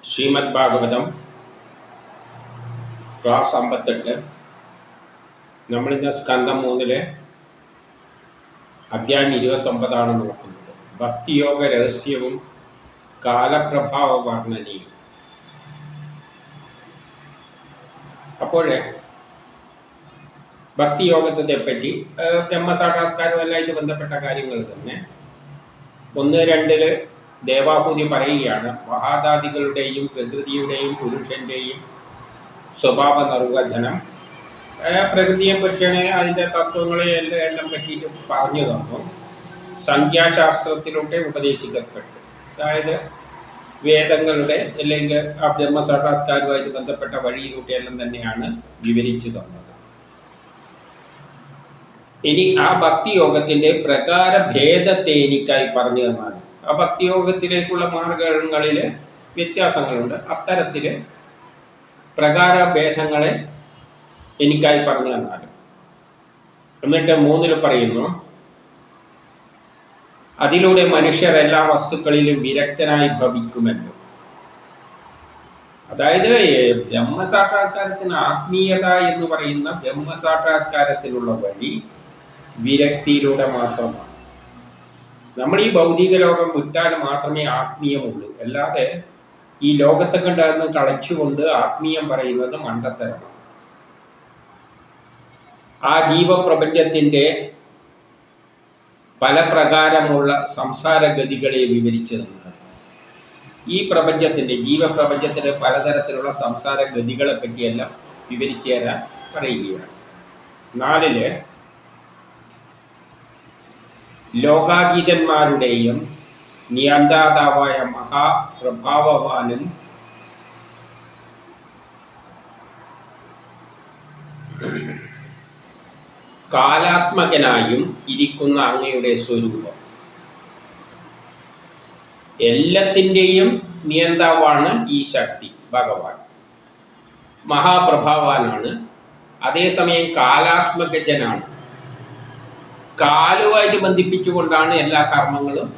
Shrimad Bhagavatam class 58. നമ്മളിന്ന് സ്കന്ധം 3 അധ്യായം 29 നോക്കുന്നത്. ഭക്തിയോഗ രഹസ്യവും കാലപ്രഭാവ വർണ്ണനയും. അപ്പോഴേ ഭക്തിയോഗത്തെ പറ്റി ബ്രഹ്മസാക്ഷാത്കാരവുമായിട്ട് ബന്ധപ്പെട്ട കാര്യങ്ങൾ തന്നെ 1-2 ദേവാഹൂതി പറയുകയാണ്. മഹാദാദികളുടെയും പ്രകൃതിയുടെയും പുരുഷൻ്റെയും സ്വഭാവ നിർവചനം, പ്രകൃതിയും പുരുഷനെ അതിൻ്റെ തത്വങ്ങളെ എല്ലാം പറ്റിയിട്ട് പറഞ്ഞു തന്നു. സംഖ്യാശാസ്ത്രത്തിലൂടെ ഉപദേശിക്കപ്പെട്ടു. അതായത് വേദങ്ങളുടെ അല്ലെങ്കിൽ ആ ബ്രഹ്മസാക്ഷാത്കാരവുമായിട്ട് ബന്ധപ്പെട്ട വഴിയിലൂടെ എല്ലാം തന്നെയാണ് വിവരിച്ചു തന്നത്. ഇനി ആ ഭക്തിയോഗത്തിൻ്റെ പ്രകാരഭേദത്തെ എനിക്കായി പറഞ്ഞു തന്നാണ്. ആ ഭക്തിയോഗത്തിലേക്കുള്ള മാർഗങ്ങളിൽ വ്യത്യാസങ്ങളുണ്ട്. അത്തരത്തിൽ പ്രകാരഭേദങ്ങളെ എനിക്കായി പറഞ്ഞു തന്നാലും. എന്നിട്ട് 3 പറയുന്നു, അതിലൂടെ മനുഷ്യർ എല്ലാ വസ്തുക്കളിലും വിരക്തനായി ഭവിക്കുമല്ലോ. അതായത് ബ്രഹ്മസാക്ഷാത്കാരത്തിന് ആത്മീയത എന്ന് പറയുന്ന ബ്രഹ്മസാക്ഷാത്കാരത്തിനുള്ള വഴി വിരക്തിയിലൂടെ മാത്രമാണ്. നമ്മൾ ഈ ഭൗതിക ലോകം വിട്ടാൽ മാത്രമേ ആത്മീയമുള്ളൂ. അല്ലാതെ ഈ ലോകത്തെ കണ്ടാകുന്ന കളച്ചുകൊണ്ട് ആത്മീയം പറയുന്നത് മണ്ടത്തരമാണ്. ആ ജീവപ്രപഞ്ചത്തിൻ്റെ പല പ്രകാരമുള്ള സംസാരഗതികളെ വിവരിച്ചു തന്നത്. ഈ പ്രപഞ്ചത്തിൻ്റെ ജീവപ്രപഞ്ചത്തിൻ്റെ പലതരത്തിലുള്ള സംസാരഗതികളെ പറ്റിയെല്ലാം വിവരിച്ചു തരാൻ പറയുകയാണ്. 4 ലോകാതീതന്മാരുടെയും നിയന്താതാവായ മഹാപ്രഭാവവാനും കാലാത്മകനായും ഇരിക്കുന്ന അങ്ങയുടെ സ്വരൂപം. എല്ലാത്തിൻ്റെയും നിയന്താവാണ് ഈ ശക്തി ഭഗവാൻ. മഹാപ്രഭാവാനാണ്, അതേസമയം കാലാത്മകജനാണ്. കാലവുമായിട്ട് ബന്ധിപ്പിച്ചുകൊണ്ടാണ് എല്ലാ കർമ്മങ്ങളും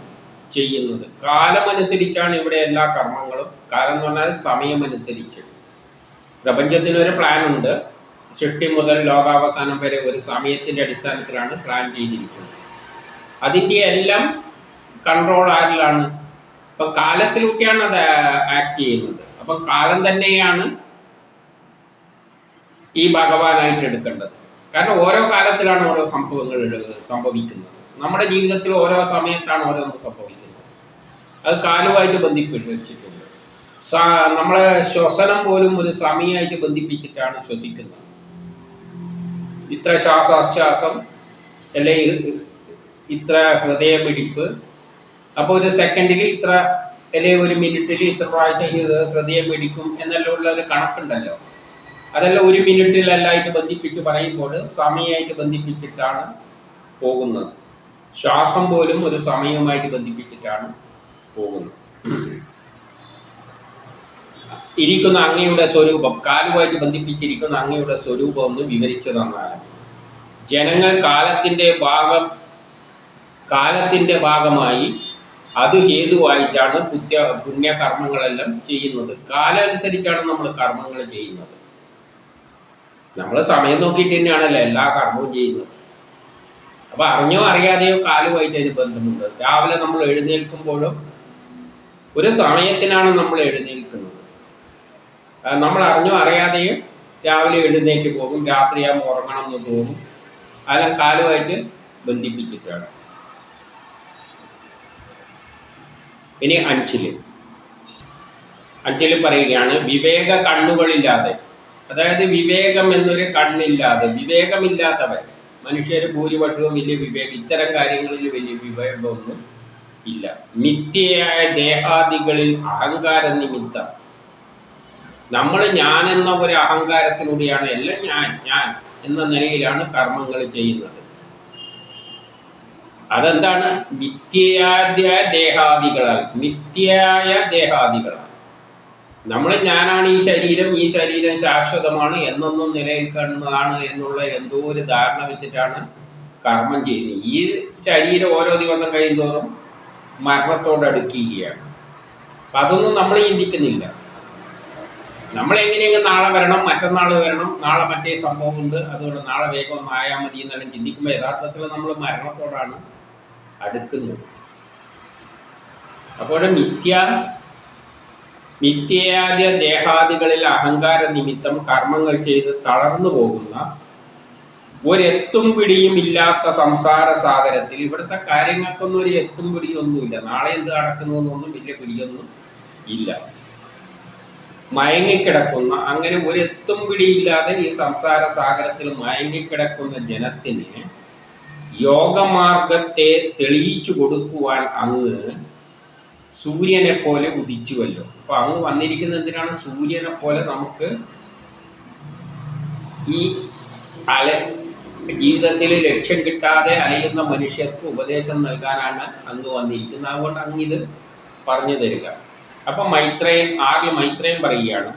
ചെയ്യുന്നത്. കാലമനുസരിച്ചാണ് ഇവിടെ എല്ലാ കർമ്മങ്ങളും. കാലം എന്ന് പറഞ്ഞാൽ സമയമനുസരിച്ച്. പ്രപഞ്ചത്തിനൊരു പ്ലാനുണ്ട്. സൃഷ്ടി മുതൽ ലോകാവസാനം വരെ ഒരു സമയത്തിൻ്റെ അടിസ്ഥാനത്തിലാണ് പ്ലാൻ ചെയ്തിരിക്കുന്നത്. അതിൻ്റെ എല്ലാം കൺട്രോൾ ആരിലാണ്? അപ്പം കാലത്തിലൂടെയാണ് അത് ആക്ട് ചെയ്യുന്നത്. അപ്പം കാലം തന്നെയാണ് ഈ ഭഗവാനായിട്ട് എടുക്കേണ്ടത്. കാരണം ഓരോ കാലത്തിലാണ് ഓരോ സംഭവങ്ങൾ സംഭവിക്കുന്നത്. നമ്മുടെ ജീവിതത്തിൽ ഓരോ സമയത്താണ് ഓരോന്നും സംഭവിക്കുന്നത്. അത് കാലവുമായിട്ട് ബന്ധിപ്പിച്ച് വെച്ചിട്ടുണ്ട്. നമ്മളെ ശ്വസനം പോലും ഒരു സമയമായിട്ട് ബന്ധിപ്പിച്ചിട്ടാണ് ശ്വസിക്കുന്നത്. ഇത്ര ശ്വാസോച്ഛ്വാസം അല്ലെങ്കിൽ ഇത്ര ഹൃദയമിടിപ്പ്, അപ്പോൾ ഒരു സെക്കൻഡിൽ ഇത്ര അല്ലെങ്കിൽ ഒരു മിനിറ്റിൽ ഇത്ര പ്രാവശ്യം ഹൃദയം മിടിക്കും എന്നെല്ലാം ഉള്ള ഒരു കണക്കുണ്ടല്ലോ. അതെല്ലാം ഒരു മിനിറ്റിലെല്ലാമായിട്ട് ബന്ധിപ്പിച്ച് പറയുമ്പോൾ സമയമായിട്ട് ബന്ധിപ്പിച്ചിട്ടാണ് പോകുന്നത്. ശ്വാസം പോലും ഒരു സമയവുമായിട്ട് ബന്ധിപ്പിച്ചിട്ടാണ് പോകുന്നത്. ഇരിക്കുന്ന അങ്ങയുടെ സ്വരൂപം, കാലുമായിട്ട് ബന്ധിപ്പിച്ചിരിക്കുന്ന അങ്ങയുടെ സ്വരൂപം ഒന്ന് വിവരിച്ചു തന്നാലും. ജനങ്ങൾ കാലത്തിൻ്റെ ഭാഗമായി അത് ഹേതുവായിട്ടാണ് പുണ്യകർമ്മങ്ങളെല്ലാം ചെയ്യുന്നത്. കാലം അനുസരിച്ചാണ് നമ്മൾ കർമ്മങ്ങൾ ചെയ്യുന്നത്. നമ്മൾ സമയം നോക്കിയിട്ട് തന്നെയാണല്ലോ എല്ലാ കർമ്മവും ചെയ്യുന്നത്. അപ്പോൾ അറിഞ്ഞോ അറിയാതെയോ കാലുമായിട്ട് അതിന് ബന്ധമുണ്ട്. രാവിലെ നമ്മൾ എഴുന്നേൽക്കുമ്പോഴും ഒരു സമയത്തിനാണ് നമ്മൾ എഴുന്നേൽക്കുന്നത്. നമ്മൾ അറിഞ്ഞോ അറിയാതെയും രാവിലെ എഴുന്നേറ്റ് പോകും. രാത്രിയാകുമ്പോൾ ഉറങ്ങണം എന്ന് തോന്നും. അതെല്ലാം കാലുമായിട്ട് ബന്ധിപ്പിച്ചിട്ടാണ്. ഇനി 5 പറയുകയാണ്, വിവേക കണ്ണുകളില്ലാതെ, അതായത് വിവേകം എന്നൊരു കണ്ണില്ലാതെ, വിവേകമില്ലാത്തവർ മനുഷ്യർ ഭൂരിപക്ഷവും വലിയ ഇത്തരം കാര്യങ്ങളിൽ വലിയ വിവേകമൊന്നും ഇല്ല. മിഥ്യയായ ദേഹാദികളിൽ അഹങ്കാര നിമിത്തം നമ്മൾ ഞാൻ എന്ന ഒരു അഹങ്കാരത്തിലൂടെയാണ് എല്ലാം ഞാൻ എന്ന നിലയിലാണ് കർമ്മങ്ങൾ ചെയ്യുന്നത്. അതെന്താണ്? മിഥ്യയായ ദേഹാദികളാണ്. നമ്മൾ ഞാനാണ് ഈ ശരീരം ശാശ്വതമാണ് എന്നൊന്നും നിലനിൽക്കുന്നതാണ് എന്നുള്ള എന്തോ ഒരു ധാരണ വെച്ചിട്ടാണ് കർമ്മം ചെയ്യുന്നത്. ഈ ശരീരം ഓരോ ദിവസം കഴിയുന്തോറും മരണത്തോടടുക്കുകയാണ്. അപ്പം അതൊന്നും നമ്മൾ ചിന്തിക്കുന്നില്ല. നമ്മളെങ്ങനെയെങ്കിലും നാളെ വരണം, മറ്റന്നാൾ വരണം, നാളെ മറ്റേ സംഭവം ഉണ്ട്, അതുകൊണ്ട് നാളെ വേഗം ഒന്ന് ആയാൽ മതി എന്നെല്ലാം ചിന്തിക്കുമ്പോൾ യഥാർത്ഥത്തിൽ നമ്മൾ മരണത്തോടാണ് അടുക്കുന്നത്. അപ്പോൾ മിഥ്യാദ്യ ദേഹാദികളിൽ അഹങ്കാര നിമിത്തം കർമ്മങ്ങൾ ചെയ്ത് തളർന്നു പോകുന്ന ഒരെത്തും പിടിയും ഇല്ലാത്ത സംസാര സാഗരത്തിൽ ഇവിടുത്തെ കാര്യങ്ങൾക്കൊന്നും ഒരു എത്തും പിടിയൊന്നുമില്ല. നാളെ എന്ത് നടക്കുന്നതെന്നൊന്നും വലിയ പിടിയൊന്നും ഇല്ല. മയങ്ങിക്കിടക്കുന്ന, അങ്ങനെ ഒരു എത്തും പിടിയില്ലാതെ ഈ സംസാര സാഗരത്തിൽ മയങ്ങിക്കിടക്കുന്ന ജനത്തിന് യോഗമാർഗത്തെ തെളിയിച്ചു കൊടുക്കുവാൻ അങ്ങ് സൂര്യനെ പോലെ ഉദിച്ചുവല്ലോ. അപ്പൊ അങ്ങ് വന്നിരിക്കുന്ന എന്തിനാണ്? സൂര്യനെ പോലെ നമുക്ക് ഈ ജീവിതത്തിൽ ലക്ഷ്യം കിട്ടാതെ അലയുന്ന മനുഷ്യർക്ക് ഉപദേശം നൽകാനാണ് അങ്ങ് വന്നിരിക്കുന്നത്. അതുകൊണ്ട് അങ്ങ് ഇത് പറഞ്ഞു തരിക. അപ്പൊ മൈത്രേയൻ പറയുകയാണ്,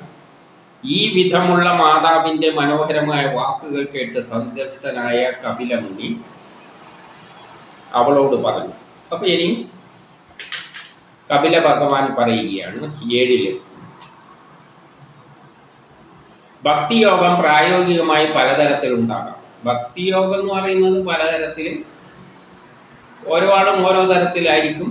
ഈ വിധമുള്ള മാതാവിന്റെ മനോഹരമായ വാക്കുകൾ കേട്ട് സന്തുഷ്ടനായ കപിലമുനി അവളോട് പറഞ്ഞു. അപ്പൊ ഇനി കപില ഭഗവാൻ പറയുകയാണ് 7 ഭക്തിയോഗം പ്രായോഗികമായി പലതരത്തിലുണ്ടാകാം. ഭക്തിയോഗം എന്ന് പറയുന്നത് പലതരത്തിൽ, ഓരോ ആളും ഓരോ തരത്തിലായിരിക്കും.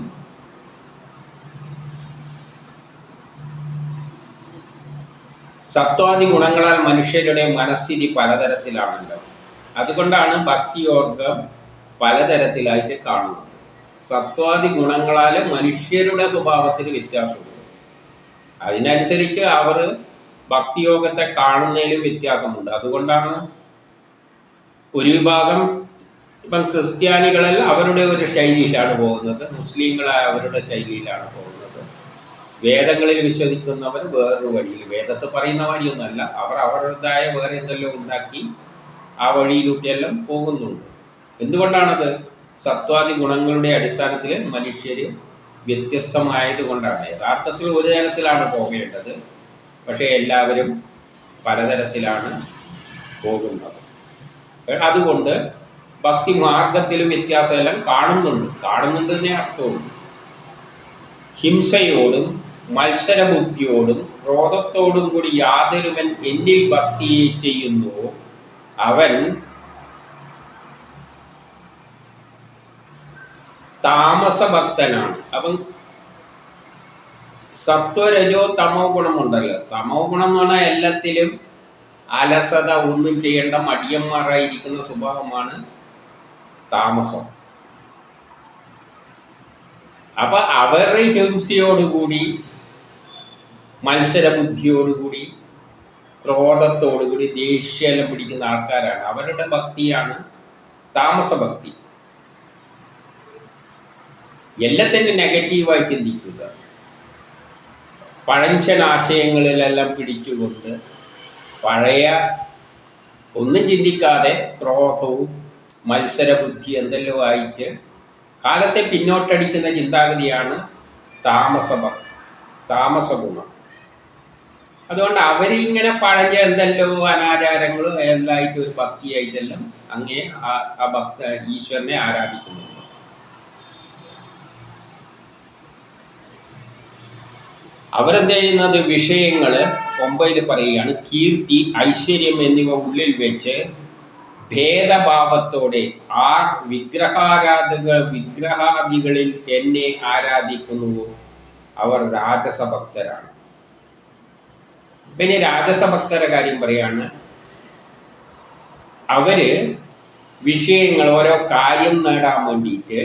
സത്വാദി ഗുണങ്ങളാൽ മനുഷ്യരുടെ മനസ്ഥിതി പലതരത്തിലാണല്ലോ. അതുകൊണ്ടാണ് ഭക്തിയോഗം പലതരത്തിലായിട്ട് കാണുന്നത്. സത്വാദി ഗുണങ്ങളാൽ മനുഷ്യരുടെ സ്വഭാവത്തിൽ വ്യത്യാസമുണ്ട്. അതിനനുസരിച്ച് അവർ ഭക്തിയോഗത്തെ കാണുന്നതിലും വ്യത്യാസമുണ്ട്. അതുകൊണ്ടാണ് ഒരു വിഭാഗം, ഇപ്പം ക്രിസ്ത്യാനികളിൽ അവരുടെ ഒരു ശൈലിയിലാണ് പോകുന്നത്, മുസ്ലിങ്ങളായ അവരുടെ ശൈലിയിലാണ് പോകുന്നത്, വേദങ്ങളിൽ വിശ്വസിക്കുന്നവർ വേറൊരു വഴിയിൽ, വേദത്തെ പറയുന്ന വഴിയൊന്നുമല്ല, അവർ അവരുടേതായ വേറെ എന്തെല്ലാം ഉണ്ടാക്കി ആ വഴിയിലൂടെയെല്ലാം പോകുന്നുണ്ട്. എന്തുകൊണ്ടാണത്? സത്വാദി ഗുണങ്ങളുടെ അടിസ്ഥാനത്തിൽ മനുഷ്യർ വ്യത്യസ്തമായത് കൊണ്ടാണ്. യഥാർത്ഥത്തിൽ ഒരു തരത്തിലാണ് പോകേണ്ടത്, പക്ഷേ എല്ലാവരും പലതരത്തിലാണ് പോകുന്നത്. അതുകൊണ്ട് ഭക്തി മാർഗത്തിലും വ്യത്യാസമെല്ലാം കാണുന്നുണ്ടെന്നേ അർത്ഥമുള്ളൂ. ഹിംസയോടും മത്സരബുദ്ധിയോടും ക്രോധത്തോടും കൂടി യാതൊരുവൻ എന്നിൽ ഭക്തിയെ ചെയ്യുന്നുവോ അവൻ താമസഭക്തനാണ്. അപ്പം സത്വരജോ തമോ ഗുണമുണ്ടല്ലോ. തമോ ഗുണം എന്ന് പറഞ്ഞാൽ എല്ലാത്തിലും അലസത, ഒന്നും ചെയ്യേണ്ട മടിയന്മാരായിരിക്കുന്ന സ്വഭാവമാണ് താമസം. അപ്പൊ അവരുടെ ഹിംസയോടുകൂടി, മത്സരബുദ്ധിയോടുകൂടി, ക്രോധത്തോടുകൂടി, ദേഷ്യം പിടിക്കുന്ന ആൾക്കാരാണ്. അവരുടെ ഭക്തിയാണ് താമസഭക്തി. എല്ലാത്തിനും നെഗറ്റീവായി ചിന്തിക്കുക, പഴഞ്ചൻ ആശയങ്ങളിലെല്ലാം പിടിച്ചുകൊണ്ട് പഴയ ഒന്നും ചിന്തിക്കാതെ ക്രോധവും മത്സരബുദ്ധി എന്തെല്ലോ ആയിട്ട് കാലത്തെ പിന്നോട്ടടിക്കുന്ന ചിന്താഗതിയാണ് താമസഗുണം. അതുകൊണ്ട് അവരിങ്ങനെ പഴഞ്ഞ എന്തെല്ലോ അനാചാരങ്ങളും എല്ലായിട്ട് ഒരു ഭക്തിയായിട്ടെല്ലാം അങ്ങേ ആ ഈശ്വരനെ ആരാധിക്കുന്നു. അവരെന്ത് ചെയ്യുന്നത്? വിഷയങ്ങൾ 9 പറയുകയാണ്, കീർത്തി, ഐശ്വര്യം എന്നിവ ഉള്ളിൽ വെച്ച് ഭേദഭാവത്തോടെ ആ വിഗ്രഹാദികളിൽ എന്നെ ആരാധിക്കുന്നുവോ അവർ രാജസഭക്തരാണ്. പിന്നെ രാജസഭക്തരുടെ കാര്യം പറയാണ്, അവര് വിഷയങ്ങൾ, ഓരോ കാര്യം നേടാൻ വേണ്ടിയിട്ട്,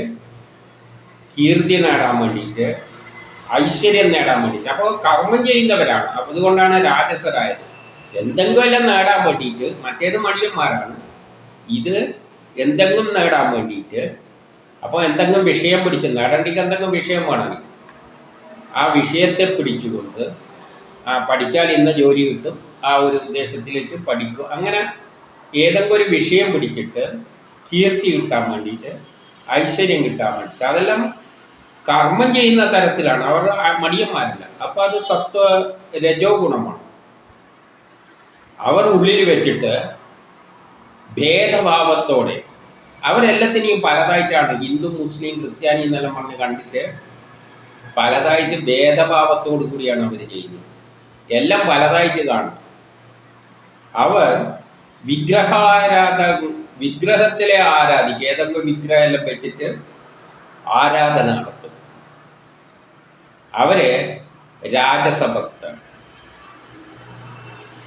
കീർത്തി നേടാൻ വേണ്ടിയിട്ട്, ഐശ്വര്യം നേടാൻ വേണ്ടിയിട്ട്, അപ്പോൾ കർമ്മം ചെയ്യുന്നവരാണ്. അപ്പോൾ അതുകൊണ്ടാണ് രാജസരായത്. എന്തെങ്കിലും എല്ലാം നേടാൻ വേണ്ടിയിട്ട്, മറ്റേത് മടിയന്മാരാണ്, ഇത് എന്തെങ്കിലും നേടാൻ വേണ്ടിയിട്ട്. അപ്പോൾ എന്തെങ്കിലും വിഷയം പിടിച്ച് നേടേണ്ടിക്ക് എന്തെങ്കിലും വിഷയം വേണമെങ്കിൽ ആ വിഷയത്തെ പിടിച്ചുകൊണ്ട് പഠിച്ചാൽ ഇന്ന ജോലി കിട്ടും, ആ ഒരു ഉദ്ദേശത്തിലേക്ക് പഠിക്കും. അങ്ങനെ ഏതെങ്കിലും ഒരു വിഷയം പിടിച്ചിട്ട് കീർത്തി കിട്ടാൻ വേണ്ടിയിട്ട്, ഐശ്വര്യം കിട്ടാൻ വേണ്ടിയിട്ട്, അതെല്ലാം കർമ്മം ചെയ്യുന്ന തരത്തിലാണ്. അവർ മടിയന്മാരല്ല. അപ്പോൾ അത് രജോ ഗുണമാണ്. അവർ ഉള്ളിൽ വെച്ചിട്ട് ഭേദഭാവത്തോടെ അവരെല്ലാത്തിനെയും പലതായിട്ടാണ്, ഹിന്ദു, മുസ്ലിം, ക്രിസ്ത്യാനി എന്നെല്ലാം പറഞ്ഞ് കണ്ടിട്ട് പലതായിട്ട് ഭേദഭാവത്തോടു കൂടിയാണ് അവർ ചെയ്യുന്നത്. എല്ലാം പലതായിട്ട് കാണും. അവർ വിഗ്രഹത്തിലെ ആരാധിക്കുക, ഏതൊക്കെ വിഗ്രഹമെല്ലാം വെച്ചിട്ട് ആരാധന നടത്തും. അവര് രാജസഭക്തർ.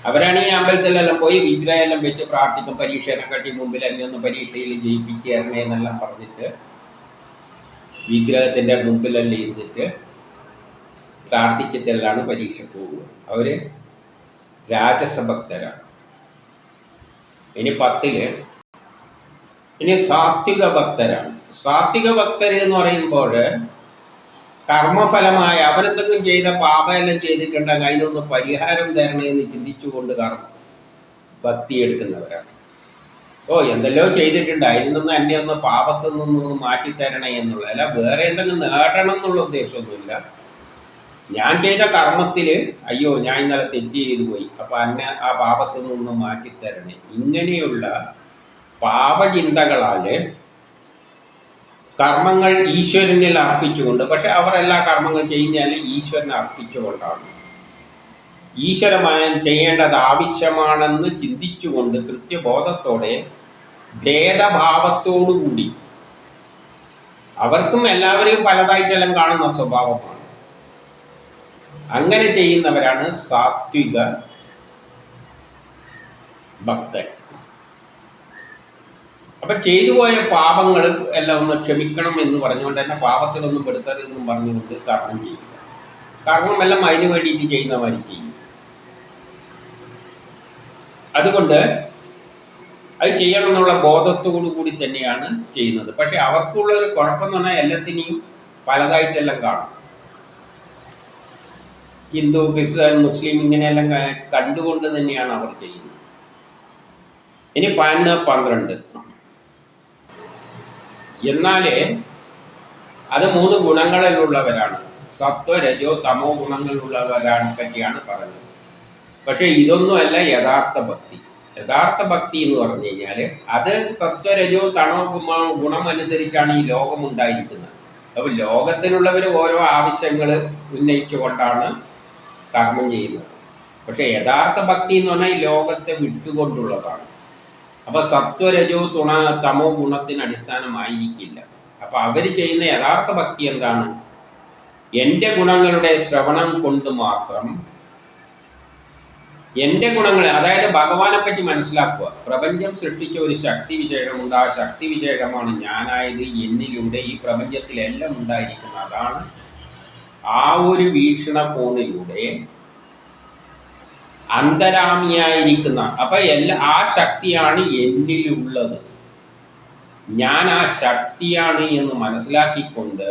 അവരാണ് ഈ അമ്പലത്തിലെല്ലാം പോയി വിഗ്രഹമെല്ലാം വെച്ച് പ്രാർത്ഥിക്കും. പരീക്ഷേനെ കാട്ടി മുമ്പിൽ എന്നെ ഒന്ന് പരീക്ഷയിൽ ജയിപ്പിച്ച് തരണേ എന്നെല്ലാം പറഞ്ഞിട്ട് വിഗ്രഹത്തിൻ്റെ മുമ്പിലെല്ലാം ഇരുന്നിട്ട് പ്രാർത്ഥിച്ചിട്ടെല്ലാണ് പരീക്ഷ പോകുക. അവര് രാജസഭക്തരാണ്. ഇനി 10 ഇനി സാത്വിക ഭക്തരാണ്. സാത്വിക ഭക്തർ എന്ന് പറയുമ്പോൾ കർമ്മഫലമായ അവരെന്തെങ്കിലും ചെയ്ത പാപമെല്ലാം ചെയ്തിട്ടുണ്ടെങ്കിൽ അതിനൊന്ന് പരിഹാരം തരണമെന്ന് ചിന്തിച്ചുകൊണ്ട് ഭക്തി എടുക്കുന്നവരാണ്. എന്തെല്ലോ ചെയ്തിട്ടുണ്ട്, അതിൽ നിന്ന് എന്നെ ഒന്ന് പാപത്തിൽ നിന്നൊന്ന് മാറ്റിത്തരണേ എന്നുള്ള, അല്ല വേറെ എന്തെങ്കിലും നേടണം എന്നുള്ള ഉദ്ദേശമൊന്നുമില്ല. ഞാൻ ചെയ്ത കർമ്മത്തിൽ അയ്യോ ഞാൻ ഇന്നലെ തെറ്റ് ചെയ്തു പോയി, അപ്പം എന്നെ ആ പാപത്തിൽ നിന്ന് മാറ്റിത്തരണേ, ഇങ്ങനെയുള്ള പാപചിന്തകളാൽ കർമ്മങ്ങൾ ഈശ്വരനിൽ അർപ്പിച്ചുകൊണ്ട്, പക്ഷെ അവർ എല്ലാ കർമ്മങ്ങൾ ചെയ്യുന്നതിൽ ഈശ്വരനെ അർപ്പിച്ചുകൊണ്ടാണ്. ഈശ്വരമാനം ചെയ്യേണ്ടത് ആവശ്യമാണെന്ന് ചിന്തിച്ചുകൊണ്ട് കൃത്യബോധത്തോടെ ഭേദഭാവത്തോടുകൂടി, അവർക്കും എല്ലാവരെയും പലതായിട്ടെല്ലാം കാണുന്ന സ്വഭാവമാണ്. അങ്ങനെ ചെയ്യുന്നവരാണ് സാത്വിക ഭക്തൻ. അപ്പം ചെയ്തു പോയ പാപങ്ങൾ എല്ലാം ഒന്ന് ക്ഷമിക്കണം എന്ന് പറഞ്ഞുകൊണ്ട് തന്നെ പാപത്തിലൊന്നും പെടുത്തരുതെന്നും പറഞ്ഞുകൊണ്ട് കർമ്മം ചെയ്യുക. കർമ്മമെല്ലാം അതിനു വേണ്ടിയിട്ട് ചെയ്യുന്നവർ ചെയ്യും. അതുകൊണ്ട് അത് ചെയ്യണം എന്നുള്ള ബോധത്തോടു കൂടി തന്നെയാണ് ചെയ്യുന്നത്. പക്ഷെ അവർക്കുള്ളൊരു കുഴപ്പം എന്ന് പറഞ്ഞാൽ എല്ലാത്തിനെയും പലതായിട്ടെല്ലാം കാണും. ഹിന്ദു, ക്രിസ്ത്യൻ, മുസ്ലിം ഇങ്ങനെയെല്ലാം കണ്ടുകൊണ്ട് തന്നെയാണ് അവർ ചെയ്യുന്നത്. ഇനി 12 എന്നാൽ അത് 3 ഗുണങ്ങളിലുള്ളവരാണ്. സത്വ, രജോ, തമോ ഗുണങ്ങളിലുള്ളവരാണ് പറ്റിയാണ് പറഞ്ഞത്. പക്ഷെ ഇതൊന്നുമല്ല യഥാർത്ഥ ഭക്തി. യഥാർത്ഥ ഭക്തി എന്ന് പറഞ്ഞു കഴിഞ്ഞാൽ അത് സത്വ, രജോ, തമോ ഗുണം അനുസരിച്ചാണ് ഈ ലോകം ഉണ്ടായിരിക്കുന്നത്. അപ്പോൾ ലോകത്തിലുള്ളവർ ഓരോ ആവശ്യങ്ങൾ ഉന്നയിച്ചുകൊണ്ടാണ് കർമ്മം ചെയ്യുന്നത്. പക്ഷെ യഥാർത്ഥ ഭക്തി എന്ന് പറഞ്ഞാൽ ഈ ലോകത്തെ വിട്ടുകൊണ്ടുള്ളതാണ്. അപ്പോൾ സത്വ, രജോ, തമോ ഗുണത്തിന് അടിസ്ഥാനമായിരിക്കില്ല. അപ്പോൾ അവർ ചെയ്യുന്ന യഥാർത്ഥ ഭക്തി എന്താണ്? എൻ്റെ ഗുണങ്ങളുടെ ശ്രവണം കൊണ്ട് മാത്രം എൻ്റെ ഗുണങ്ങൾ, അതായത് ഭഗവാനെ പറ്റി മനസ്സിലാക്കുക. പ്രപഞ്ചം സൃഷ്ടിച്ച ഒരു ശക്തി വിശേഷമുണ്ട്. ആ ശക്തി വിശേഷമാണ് ഞാനായത്. എന്നിലൂടെ ഈ പ്രപഞ്ചത്തിലെല്ലാം ഉണ്ടായിരിക്കുന്നത്. അതാണ് ആ ഒരു വീക്ഷണകോണിലൂടെ അന്തരാമിയായിരിക്കുന്ന, അപ്പൊ ആ ശക്തിയാണ് എന്നിലുള്ളത്. ഞാൻ ആ ശക്തിയാണ് എന്ന് മനസ്സിലാക്കിക്കൊണ്ട്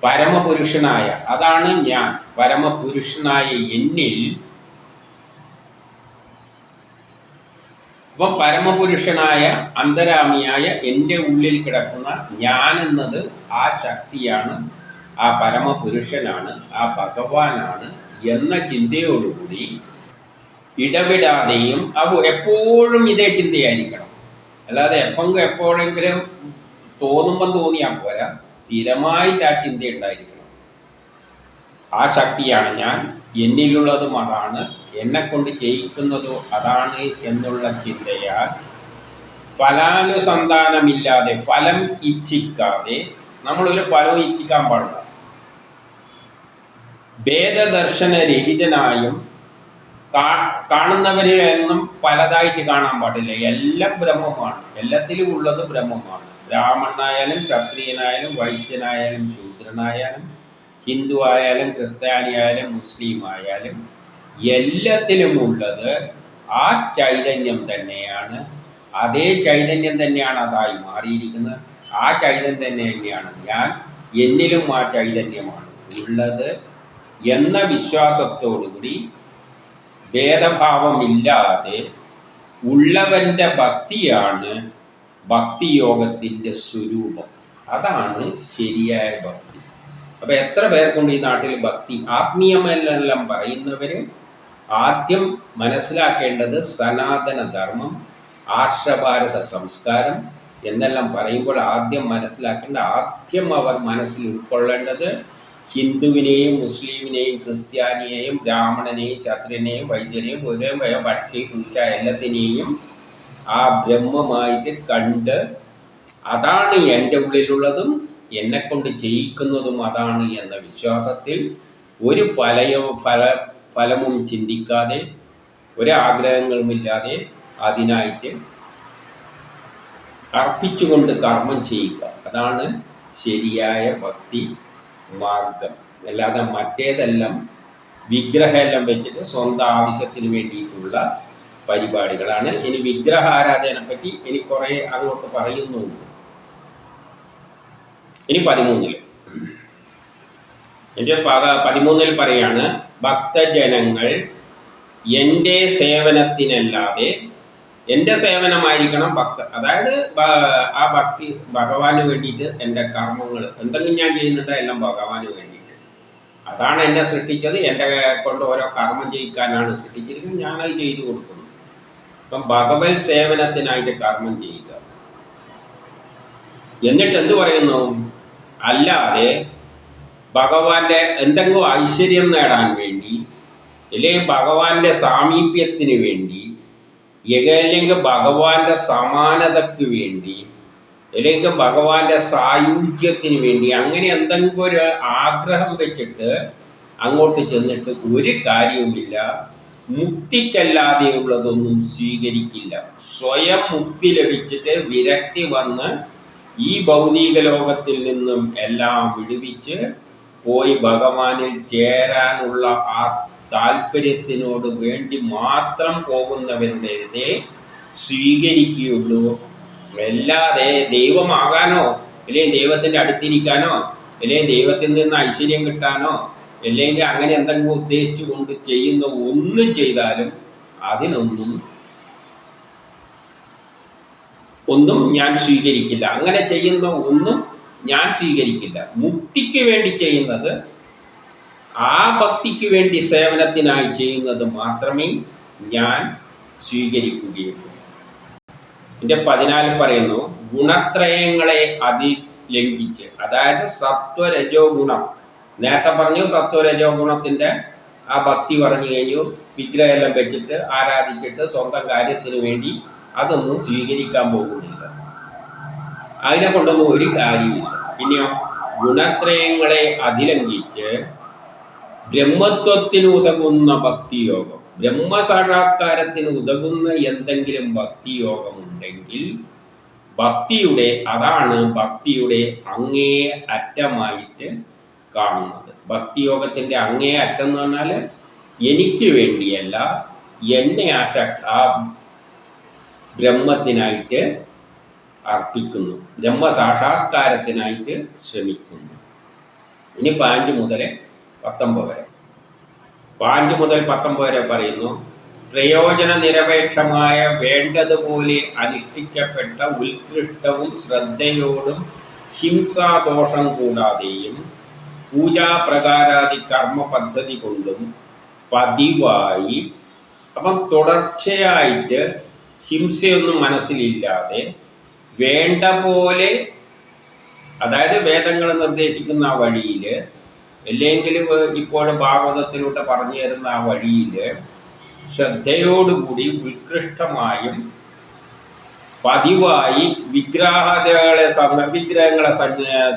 പരമപുരുഷനായ, അതാണ് ഞാൻ, പരമപുരുഷനായ എന്നിൽ, അപ്പം പരമപുരുഷനായ അന്തരാമിയായ എൻ്റെ ഉള്ളിൽ കിടക്കുന്ന ഞാൻ എന്നത് ആ ശക്തിയാണ്, ആ പരമപുരുഷനാണ്, ആ ഭഗവാനാണ് എന്ന ചിന്തയോടുകൂടി ഇടപെടാതെയും എപ്പോഴും ഇതേ ചിന്തയായിരിക്കണം. അല്ലാതെ എപ്പോഴെങ്കിലും തോന്നുമ്പം തോന്നിയാൽ പോരാ, സ്ഥിരമായിട്ട് ആ ചിന്ത ഉണ്ടായിരിക്കണം. ആ ശക്തിയാണ് ഞാൻ, എന്നിലുള്ളതും അതാണ്, എന്നെ കൊണ്ട് ചെയ്യിക്കുന്നതോ അതാണ് എന്നുള്ള ചിന്തയാൽ ഫലാനുസന്ധാനമില്ലാതെ, ഫലം ഇച്ഛിക്കാതെ, നമ്മളൊരു ഫലവും ഇച്ഛിക്കാൻ പാടില്ല. ഭേദദർശനരഹിതനായും കാണുന്നവരെയൊന്നും പലതായിട്ട് കാണാൻ പാടില്ല. എല്ലാം ബ്രഹ്മമാണ്, എല്ലാത്തിലും ഉള്ളത് ബ്രഹ്മമാണ്. ബ്രാഹ്മണനായാലും ക്ഷത്രിയനായാലും വൈശ്യനായാലും ശൂദ്രനായാലും ഹിന്ദു ആയാലും ക്രിസ്ത്യാനിയായാലും മുസ്ലിം ആയാലും എല്ലാത്തിലും ഉള്ളത് ആ ചൈതന്യം തന്നെയാണ്. അതേ ചൈതന്യം തന്നെയാണ് അതായി മാറിയിരിക്കുന്നത്. ആ ചൈതന്യം തന്നെയാണ് ഞാൻ, എന്നിലും ആ ചൈതന്യമാണ് ഉള്ളത് എന്ന വിശ്വാസത്തോടുകൂടി ഭേദഭാവമില്ലാതെ ഉള്ളവൻ്റെ ഭക്തിയാണ് ഭക്തിയോഗത്തിൻ്റെ സ്വരൂപം. അതാണ് ശരിയായ ഭക്തി. അപ്പം എത്ര പേർക്കുണ്ട് ഈ നാട്ടിൽ ഭക്തി? ആത്മീയമെല്ലാം പറയുന്നവർ ആദ്യം മനസ്സിലാക്കേണ്ടത് സനാതനധർമ്മം, ആർഷഭാരത സംസ്കാരം എന്നെല്ലാം പറയുമ്പോൾ ആദ്യം മനസ്സിലാക്കേണ്ട, ആദ്യം അവർ മനസ്സിൽ ഉൾക്കൊള്ളേണ്ടത് ഹിന്ദുവിനെയും മുസ്ലിമിനെയും ക്രിസ്ത്യാനിയെയും ബ്രാഹ്മണനെയും ക്ഷത്രിയനെയും വൈശ്യനെയും ഒരു പട്ടി പൂച്ച എല്ലാത്തിനെയും ആ ബ്രഹ്മമായിട്ട് കണ്ട് അതാണ് എൻ്റെ ഉള്ളിലുള്ളതും എന്നെക്കൊണ്ട് ചെയ്യിക്കുന്നതും അതാണ് എന്ന വിശ്വാസത്തിൽ ഒരു ഫലമും ചിന്തിക്കാതെ ഒരാഗ്രഹങ്ങളുമില്ലാതെ അതിനായിട്ട് അർപ്പിച്ചുകൊണ്ട് കർമ്മം ചെയ്യുക. അതാണ് ശരിയായ ഭക്തി മാർഗം. അല്ലാതെ മറ്റേതെല്ലാം വിഗ്രഹമെല്ലാം വെച്ചിട്ട് സ്വന്തം ആവശ്യത്തിന് വേണ്ടിയിട്ടുള്ള പരിപാടികളാണ്. ഇനി വിഗ്രഹാരാധനയെ പറ്റി ഇനി കുറേ അങ്ങോട്ട് പറയുന്നുണ്ട്. ഇനി 13 എൻ്റെ 13 പറയാണ്, ഭക്തജനങ്ങൾ എൻ്റെ സേവനത്തിനല്ലാതെ, എൻ്റെ സേവനമായിരിക്കണം അതായത് ആ ഭക്തി ഭഗവാന് വേണ്ടിയിട്ട് എൻ്റെ കർമ്മങ്ങൾ എന്തെങ്കിലും ഞാൻ ചെയ്യുന്നുണ്ട് എല്ലാം ഭഗവാന് വേണ്ടിയിട്ട്. അതാണ് എന്നെ സൃഷ്ടിച്ചത്, എൻ്റെ കൊണ്ട് ഓരോ കർമ്മം ചെയ്യിക്കാനാണ് സൃഷ്ടിച്ചിരിക്കുന്നത്, ഞാനത് ചെയ്തു കൊടുക്കുന്നു. അപ്പം ഭഗവത് സേവനത്തിനായിട്ട് കർമ്മം ചെയ്യുക. എന്നിട്ട് എന്ത് പറയുന്നു? അല്ലാതെ ഭഗവാന്റെ എന്തെങ്കിലും ഐശ്വര്യം നേടാൻ വേണ്ടി, അല്ലെങ്കിൽ ഭഗവാന്റെ സാമീപ്യത്തിന് വേണ്ടി, അല്ലെങ്കിൽ ഭഗവാന്റെ സമാനതയ്ക്ക് വേണ്ടി, അല്ലെങ്കിൽ ഭഗവാന്റെ സായുജ്യത്തിന് വേണ്ടി, അങ്ങനെ എന്തെങ്കിലും ഒരു ആഗ്രഹം വെച്ചിട്ട് അങ്ങോട്ട് ചെന്നിട്ട് ഒരു കാര്യവുമില്ല. മുക്തിക്കല്ലാതെയുള്ളതൊന്നും സ്വീകരിക്കില്ല. സ്വയം മുക്തി ലഭിച്ചിട്ട് വിരക്തി വന്ന് ഈ ഭൗതിക ലോകത്തിൽ നിന്നും എല്ലാം വിടുവിച്ച് പോയി ഭഗവാനിൽ ചേരാനുള്ള ആ താല്പര്യത്തിനോട് വേണ്ടി മാത്രം പോകുന്നവരുടേതേ സ്വീകരിക്കുകയുള്ളൂ. അല്ലാതെ ദൈവമാകാനോ, അല്ലെങ്കിൽ ദൈവത്തിൻ്റെ അടുത്തിരിക്കാനോ, അല്ലെങ്കിൽ ദൈവത്തിൽ നിന്ന് ഐശ്വര്യം കിട്ടാനോ, അല്ലെങ്കിൽ അങ്ങനെ എന്തെങ്കിലും ഉദ്ദേശിച്ചു കൊണ്ട് ചെയ്യുന്ന ഒന്നും ചെയ്താലും അതിനൊന്നും ഞാൻ സ്വീകരിക്കില്ല. അങ്ങനെ ചെയ്യുന്ന ഒന്നും ഞാൻ സ്വീകരിക്കില്ല. മുക്തിക്ക് വേണ്ടി ചെയ്യുന്നത്, ആ ഭക്തിക്ക് വേണ്ടി സേവനത്തിനായി ചെയ്യുന്നത് മാത്രമേ ഞാൻ സ്വീകരിക്കുകയുള്ളൂ. എൻ്റെ 14 പറയുന്നു, ഗുണത്രയങ്ങളെ അതിലംഘിച്ച്, അതായത് സത്വരജോ ഗുണം. നേരത്തെ പറഞ്ഞു സത്വരജോ ഗുണത്തിൻ്റെ ആ ഭക്തി പറഞ്ഞു കഴിഞ്ഞു, വിഗ്രഹമെല്ലാം വെച്ചിട്ട് ആരാധിച്ചിട്ട് സ്വന്തം കാര്യത്തിന് വേണ്ടി അതൊന്നും സ്വീകരിക്കാൻ പോകുന്നില്ല. അതിനെ കൊണ്ടൊന്നും ഒരു കാര്യമില്ല. പിന്നെയോ ഗുണത്രയങ്ങളെ അതിലംഘിച്ച് ബ്രഹ്മത്വത്തിന് ഉതകുന്ന ഭക്തിയോഗം, ബ്രഹ്മസാക്ഷാത്കാരത്തിന് ഉതകുന്ന എന്തെങ്കിലും ഭക്തിയോഗമുണ്ടെങ്കിൽ അതാണ് ഭക്തിയുടെ അങ്ങേ അറ്റമായിട്ട് കാണുന്നത്. ഭക്തിയോഗത്തിൻ്റെ അങ്ങേ അറ്റം എന്ന് പറഞ്ഞാൽ എനിക്ക് വേണ്ടിയല്ല, എന്നെ ആ ബ്രഹ്മത്തിനായിട്ട് അർപ്പിക്കുന്നു, ബ്രഹ്മസാക്ഷാത്കാരത്തിനായിട്ട് ശ്രമിക്കുന്നു. ഇനി 5 മുതൽ 19 വരെ. 5 മുതൽ 19 വരെ പറയുന്നു, പ്രയോജന നിരപേക്ഷമായ വേണ്ടതുപോലെ അനുഷ്ഠിക്കപ്പെട്ട ഉത്കൃഷ്ടവും ശ്രദ്ധയോടും ഹിംസാദോഷം കൂടാതെയും പൂജാപ്രകാരാദി കർമ്മ പദ്ധതി കൊണ്ടും പതിവായി, അപ്പം തുടർച്ചയായിട്ട് ഹിംസയൊന്നും മനസ്സിലില്ലാതെ വേണ്ട പോലെ, അതായത് വേദങ്ങൾ നിർദ്ദേശിക്കുന്ന ആ വഴിയിൽ, അല്ലെങ്കിൽ ഇപ്പോൾ ഭാഗവതത്തിലൂടെ പറഞ്ഞു തരുന്ന ആ വഴിയിൽ ശ്രദ്ധയോടുകൂടി ഉത്കൃഷ്ടമായും പതിവായി വിഗ്രഹങ്ങളെ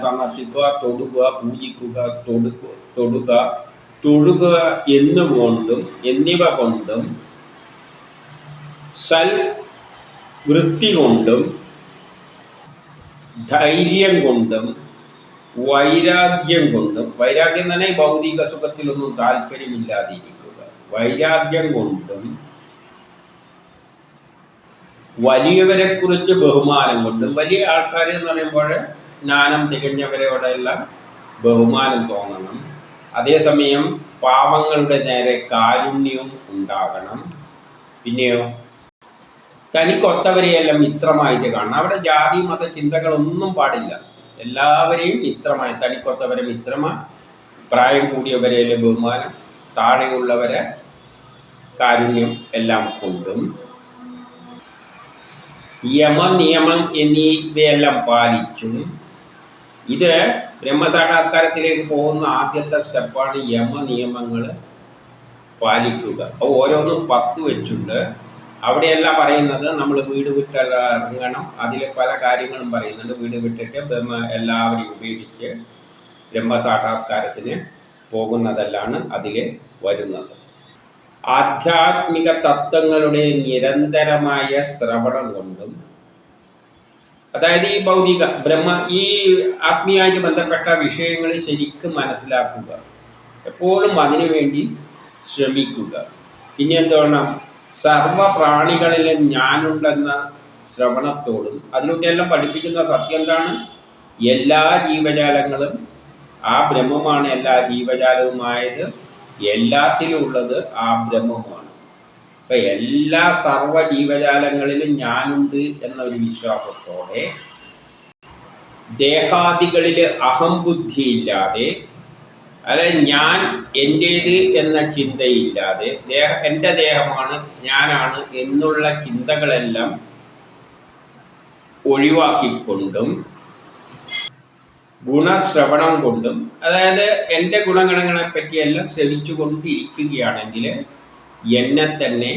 സന്ദർശിക്കുക, തൊടുക, പൂജിക്കുക, തൊഴുക എന്നിവ കൊണ്ടും വൃത്തി കൊണ്ടും ധൈര്യം കൊണ്ടും വൈരാഗ്യം കൊണ്ടും, വൈരാഗ്യം തന്നെ ഭൗതിക സുഖത്തിലൊന്നും താല്പര്യമില്ലാതിരിക്കുക, വൈരാഗ്യം കൊണ്ടും വലിയവരെ കുറിച്ച് ബഹുമാനം കൊണ്ടും, വലിയ ആൾക്കാർ എന്ന് പറയുമ്പോൾ ജ്ഞാനം തികഞ്ഞവരോടെല്ലാം ബഹുമാനം തോന്നണം. അതേസമയം പാവങ്ങളുടെ നേരെ കാരുണ്യവും ഉണ്ടാകണം. പിന്നെയോ തനിക്കൊത്തവരെയെല്ലാം മിത്രമായിട്ട് കാണണം. അവിടെ ജാതി മത ചിന്തകളൊന്നും പാടില്ല. എല്ലാവരെയും മിത്രമായി, തനിക്കൊത്തവരെ മിത്രമായി, പ്രായം കൂടിയവരെയെല്ലാം ബഹുമാനം, താഴെയുള്ളവരെ കാരുണ്യം എല്ലാം കൊണ്ടും യമം നിയമം എന്നിവയെല്ലാം പാലിച്ചും ഇത് ബ്രഹ്മസാക്ഷാത്കാരത്തിലേക്ക് പോകുന്ന ആദ്യത്തെ സ്റ്റെപ്പാണ് യമ നിയമങ്ങൾ പാലിക്കുക. അപ്പോൾ ഓരോന്നും 10 വെച്ചുണ്ട്. അവിടെയെല്ലാം പറയുന്നത് നമ്മൾ വീട് വിട്ടെല്ലാം ഇറങ്ങണം. അതിൽ പല കാര്യങ്ങളും പറയുന്നുണ്ട്. വീട് വിട്ടിട്ട് എല്ലാവരെയും ഉപേക്ഷിച്ച് ബ്രഹ്മസാക്ഷാത്കാരത്തിന് പോകുന്നതെല്ലാണ് അതിൽ വരുന്നത്. ആധ്യാത്മിക തത്വങ്ങളുടെ നിരന്തരമായ ശ്രവണം കൊണ്ടും, അതായത് ഈ ഭൗതിക ഈ ആത്മീയമായിട്ട് ബന്ധപ്പെട്ട വിഷയങ്ങൾ ശരിക്കും മനസ്സിലാക്കുക, എപ്പോഴും അതിനു വേണ്ടി ശ്രമിക്കുക. പിന്നെ എന്താണ്, സർവ പ്രാണികളിലും ഞാനുണ്ടെന്ന ശ്രവണത്തോടും, അതിലൂടെയെല്ലാം പഠിപ്പിക്കുന്ന സത്യം എന്താണ്, എല്ലാ ജീവജാലങ്ങളും ആ ബ്രഹ്മമാണ്. എല്ലാ ജീവജാലവുമായത് എല്ലാത്തിലും ഉള്ളത് ആ ബ്രഹ്മമാണ്. അപ്പം എല്ലാ സർവ ജീവജാലങ്ങളിലും ഞാനുണ്ട് എന്നൊരു വിശ്വാസത്തോടെ, ദേഹാദികളിൽ അഹംബുദ്ധിയില്ലാതെ, അതായത് ഞാൻ എൻ്റേത് എന്ന ചിന്തയില്ലാതെ, എൻ്റെ ദേഹമാണ് ഞാനാണ് എന്നുള്ള ചിന്തകളെല്ലാം ഒഴിവാക്കിക്കൊണ്ടും, ഗുണശ്രവണം കൊണ്ടും, അതായത് എൻ്റെ ഗുണഗണങ്ങളെ പറ്റിയെല്ലാം ശ്രവിച്ചു കൊണ്ടിരിക്കുകയാണെങ്കിൽ എന്നെ തന്നെ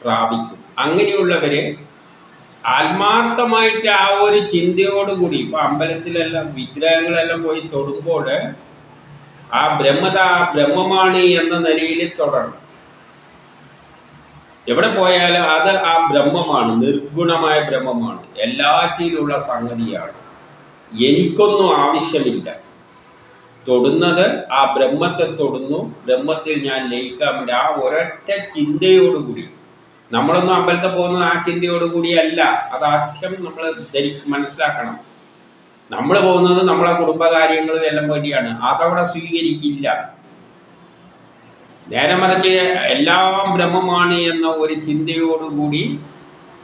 പ്രാപിക്കും. അങ്ങനെയുള്ളവർ ആത്മാർത്ഥമായിട്ട് ആ ഒരു ചിന്തയോടുകൂടി, ഇപ്പോൾ അമ്പലത്തിലെല്ലാം വിഗ്രഹങ്ങളെല്ലാം പോയി തൊടുമ്പോൾ ആ ബ്രഹ്മമാണ് എന്ന നിലയിൽ തൊടണം. എവിടെ പോയാലും അത് ആ ബ്രഹ്മമാണ്, നിർഗുണമായ ബ്രഹ്മമാണ്, എല്ലാറ്റിലുള്ള സംഗതിയാണ്, എനിക്കൊന്നും ആവശ്യമില്ല. തൊടുന്നത് ആ ബ്രഹ്മത്തെ തൊടുന്നു, ബ്രഹ്മത്തിൽ ഞാൻ ലയിക്കാൻ വേണ്ടി ആ ഒരൊറ്റ ചിന്തയോടുകൂടി. നമ്മളൊന്നും അമ്പലത്തിൽ പോകുന്നത് ആ ചിന്തയോടുകൂടി അല്ല. അതാദ്യം നമ്മൾ മനസ്സിലാക്കണം. നമ്മൾ പോകുന്നത് നമ്മളെ കുടുംബകാര്യങ്ങളും എല്ലാം വേണ്ടിയാണ്. അതവിടെ സ്വീകരിക്കില്ല. നേരെ മറിച്ച് എല്ലാം ബ്രഹ്മമാണ് എന്ന ഒരു ചിന്തയോടുകൂടി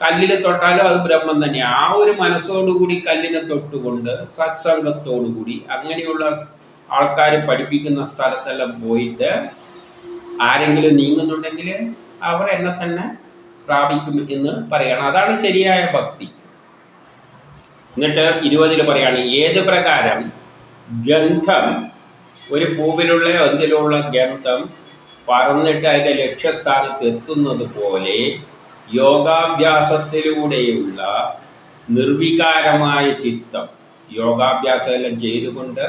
കല്ലിൽ തൊട്ടാലും അത് ബ്രഹ്മം തന്നെയാണ്. ആ ഒരു മനസ്സോടുകൂടി കല്ലിനെ തൊട്ടുകൊണ്ട് സത്സംഗത്തോടുകൂടി അങ്ങനെയുള്ള ആൾക്കാർ പഠിപ്പിക്കുന്ന സ്ഥലത്തെല്ലാം പോയിട്ട് ആരെങ്കിലും നീങ്ങുന്നുണ്ടെങ്കിൽ അവർ എന്നെ തന്നെ പ്രാപിക്കും എന്ന് പറയണം. അതാണ് ശരിയായ ഭക്തി. എന്നിട്ട് 20 പറയാണ്, ഏത് പ്രകാരം ഗന്ധം, ഒരു പൂവിലുള്ള എന്തിലുള്ള ഗന്ധം പറന്നിട്ട് അതിൻ്റെ ലക്ഷ്യസ്ഥാനത്ത് എത്തുന്നത് പോലെ യോഗാഭ്യാസത്തിലൂടെയുള്ള നിർവികാരമായ ചിത്തം, യോഗാഭ്യാസം എല്ലാം ചെയ്തുകൊണ്ട്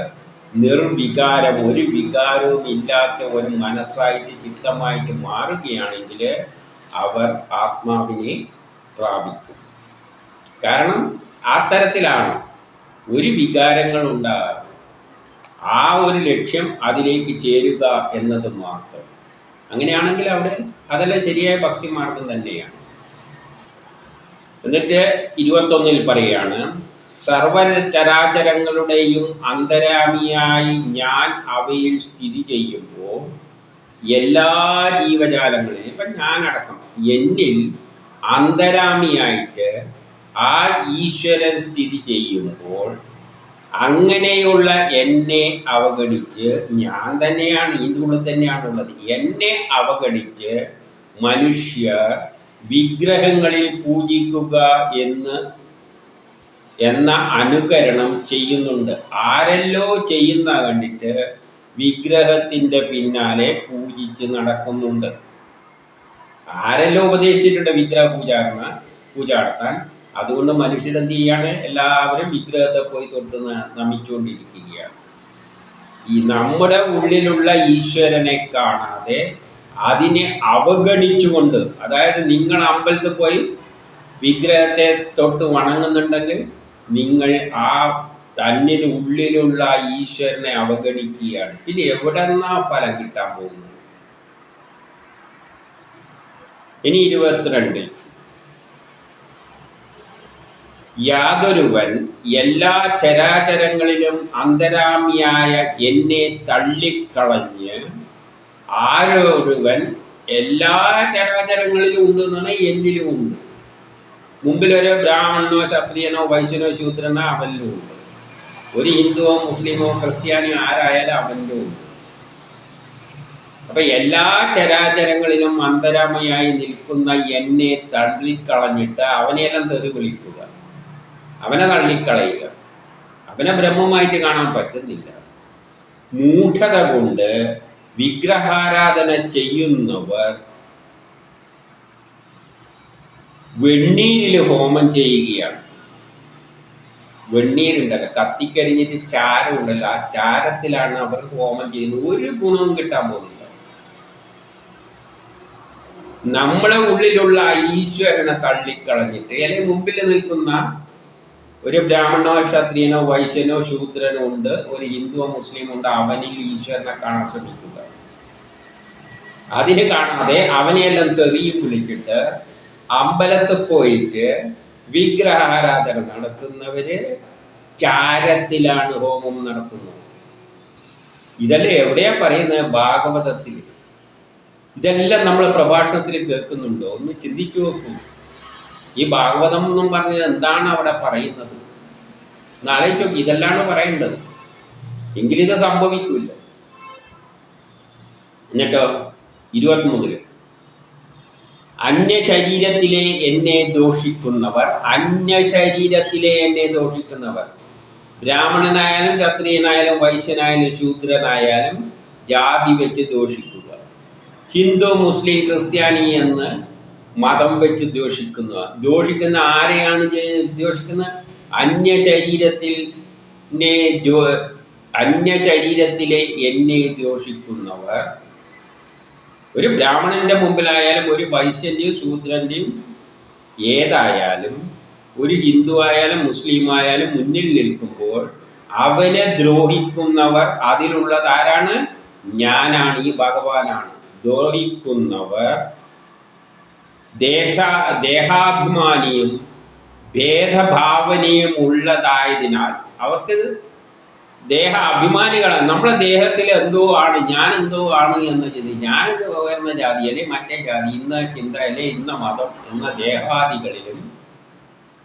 നിർവികാരം, ഒരു വികാരവും ഇല്ലാത്ത ഒരു മനസ്സായിട്ട് ചിത്തമായിട്ട് മാറുകയാണെങ്കിൽ അവർ ആത്മാവിനെ പ്രാപിക്കും. കാരണം ആ തരത്തിലാണ് ഒരു വികാരങ്ങളുണ്ടാകുക. ആ ഒരു ലക്ഷ്യം അതിലേക്ക് ചേരുക എന്നത് മാത്രം. അങ്ങനെയാണെങ്കിൽ അവിടെ അതെല്ലാം ശരിയായ ഭക്തിമാർഗം തന്നെയാണ്. എന്നിട്ട് 21 പറയുകയാണ്, സർവചരാചരങ്ങളുടെയും അന്തരാമിയായി ഞാൻ അവയിൽ സ്ഥിതി ചെയ്യുമ്പോൾ എല്ലാ ജീവജാലങ്ങളെയും, ഇപ്പം ഞാനടക്കം എന്നിൽ അന്തരാമിയായിട്ട് ആ ഈശ്വരൻ സ്ഥിതി ചെയ്യുമ്പോൾ അങ്ങനെയുള്ള എന്നെ അവഗണിച്ച്, ഞാൻ തന്നെയാണ് ഇതിൻ്റെ ഉള്ളിൽ തന്നെയാണുള്ളത്, എന്നെ അവഗണിച്ച് മനുഷ്യർ വിഗ്രഹങ്ങളിൽ പൂജിക്കുക എന്ന അനുകരണം ചെയ്യുന്നുണ്ട്. ആരെല്ലോ ചെയ്യുന്ന കണ്ടിട്ട് വിഗ്രഹത്തിൻ്റെ പിന്നാലെ പൂജിച്ച് നടക്കുന്നുണ്ട്. ആരെല്ലോ ഉപദേശിച്ചിട്ടുണ്ട് വിഗ്രഹ പൂജ നടത്താൻ. അതുകൊണ്ട് മനുഷ്യരെന്ത് ചെയ്യാണ്, എല്ലാവരും വിഗ്രഹത്തെ പോയി തൊട്ട് നമിച്ചുകൊണ്ടിരിക്കുകയാണ്. ഈ നമ്മുടെ ഉള്ളിലുള്ള ഈശ്വരനെ കാണാതെ അതിനെ അവഗണിച്ചുകൊണ്ട്, അതായത് നിങ്ങൾ അമ്പലത്തിൽ പോയി വിഗ്രഹത്തെ തൊട്ട് വണങ്ങുന്നുണ്ടെങ്കിൽ നിങ്ങൾ ആ തന്നിൽ ഉള്ളിലുള്ള ഈശ്വരനെ അവഗണിക്കുകയാണ്. പിന്നെ എവിടെ നിന്നാ ഫലം കിട്ടാൻ പോകുന്നത്? ഇനി 22, യാതൊരുവൻ എല്ലാ ചരാചരങ്ങളിലും അന്തരാമിയായ എന്നെ തള്ളിക്കളഞ്ഞ്, ആരൊരുവൻ എല്ലാ ചരാചരങ്ങളിലും ഉണ്ട് എന്നാണ്, എന്നിലും ഉണ്ട്. മുമ്പിലൊരു ബ്രാഹ്മണനോ ക്ഷത്രിയനോ വൈശ്യനോ ശൂദ്രനോ അവനിലും ഉണ്ട്. ഒരു ഹിന്ദുവോ മുസ്ലിമോ ക്രിസ്ത്യാനിയോ ആരായാലും അവനിലും ഉണ്ട്. അപ്പം എല്ലാ ചരാചരങ്ങളിലും അന്തരാമിയായി നിൽക്കുന്ന എന്നെ തള്ളിക്കളഞ്ഞിട്ട് അവനെയെല്ലാം തെറി വിളിക്കുക, അവനെ തള്ളിക്കളയുക. അവനെ ബ്രഹ്മമായിട്ട് കാണാൻ പറ്റുന്നില്ല. മൂഢത കൊണ്ട് വിഗ്രഹാരാധന ചെയ്യുന്നവർ വെണ്ണീരിൽ ഹോമം ചെയ്യുകയാണ്. വെണ്ണീരുണ്ടല്ലോ, കത്തിക്കരിഞ്ഞിട്ട് ചാരമുണ്ടല്ലോ, ആ ചാരത്തിലാണ് അവർ ഹോമം ചെയ്യുന്നത്. ഒരു ഗുണവും കിട്ടാൻ പോകുന്നില്ല. നമ്മളെ ഉള്ളിലുള്ള ഈശ്വരനെ തള്ളിക്കളഞ്ഞിട്ട്, അല്ലെങ്കിൽ മുമ്പിൽ നിൽക്കുന്ന ഒരു ബ്രാഹ്മണോ ക്ഷത്രിയനോ വൈശ്യനോ ശൂദ്രനോ ഉണ്ട്, ഒരു ഹിന്ദുവോ മുസ്ലിമോ ഉണ്ട്, അവനിൽ ഈശ്വരനെ കാണാൻ ശ്രമിക്കുക. അതിന് കാണാതെ അവനെയെല്ലാം തെറിയും വിളിച്ചിട്ട് അമ്പലത്തിൽ പോയിട്ട് വിഗ്രഹാരാധന നടത്തുന്നവര് ചാരത്തിലാണ് ഹോമം നടത്തുന്നത്. ഇതെല്ലാം എവിടെയാ പറയുന്നത്? ഭാഗവതത്തിൽ. ഇതെല്ലാം നമ്മൾ പ്രഭാഷണത്തിൽ കേൾക്കുന്നുണ്ടോ? ഒന്ന് ചിന്തിച്ചു നോക്കൂ. ഈ ഭാഗവതം എന്നും പറഞ്ഞത് എന്താണ് അവിടെ പറയുന്നത്? എന്നാലോചിച്ചു നോക്കി. ഇതെല്ലാണ് പറയേണ്ടത്, എങ്കിലിത് സംഭവിക്കില്ല. എന്നിട്ടോ 23 അന്യശരീരത്തിലെ എന്നെ ദോഷിക്കുന്നവർ, അന്യശരീരത്തിലെ എന്നെ ദോഷിക്കുന്നവർ, ബ്രാഹ്മണനായാലും ക്ഷത്രിയനായാലും വൈശ്യനായാലും ശൂദ്രനായാലും ജാതി വെച്ച് ദോഷിക്കുക. ഹിന്ദു മുസ്ലിം ക്രിസ്ത്യാനി എന്ന് മതം വെച്ച് ദോഷിക്കുന്ന ആരെയാണ് ദോഷിക്കുന്നത്? അന്യശരീരത്തിലെ എന്നെ ദോഷിക്കുന്നവർ, ഒരു ബ്രാഹ്മണന്റെ മുമ്പിലായാലും ഒരു വൈശ്യന്റെയും ശൂദ്രന്റെയും ഏതായാലും ഒരു ഹിന്ദു ആയാലും മുസ്ലിം ആയാലും മുന്നിൽ നിൽക്കുമ്പോൾ അവനെ ദ്രോഹിക്കുന്നവർ, അതിലുള്ളത് ആരാണ്? ഞാനാണ്, ഈ ഭഗവാനാണ്. ദ്രോഹിക്കുന്നവർ ദേഹാഭിമാനിയും ഭേദഭാവനയും ഉള്ളതായതിനാൽ അവർക്ക് ദേഹ അഭിമാനികളാണ്. നമ്മളെ ദേഹത്തിൽ എന്തോ ആണ്, ഞാൻ എന്തോ ആണ് എന്ന ചിന്ത, ഞാനിത് ഉയർന്ന ജാതി അല്ലെ മറ്റേ ജാതി, ഇന്ന ചിന്ത അല്ലെ ഇന്ന മതം എന്ന ദേഹാദികളിലും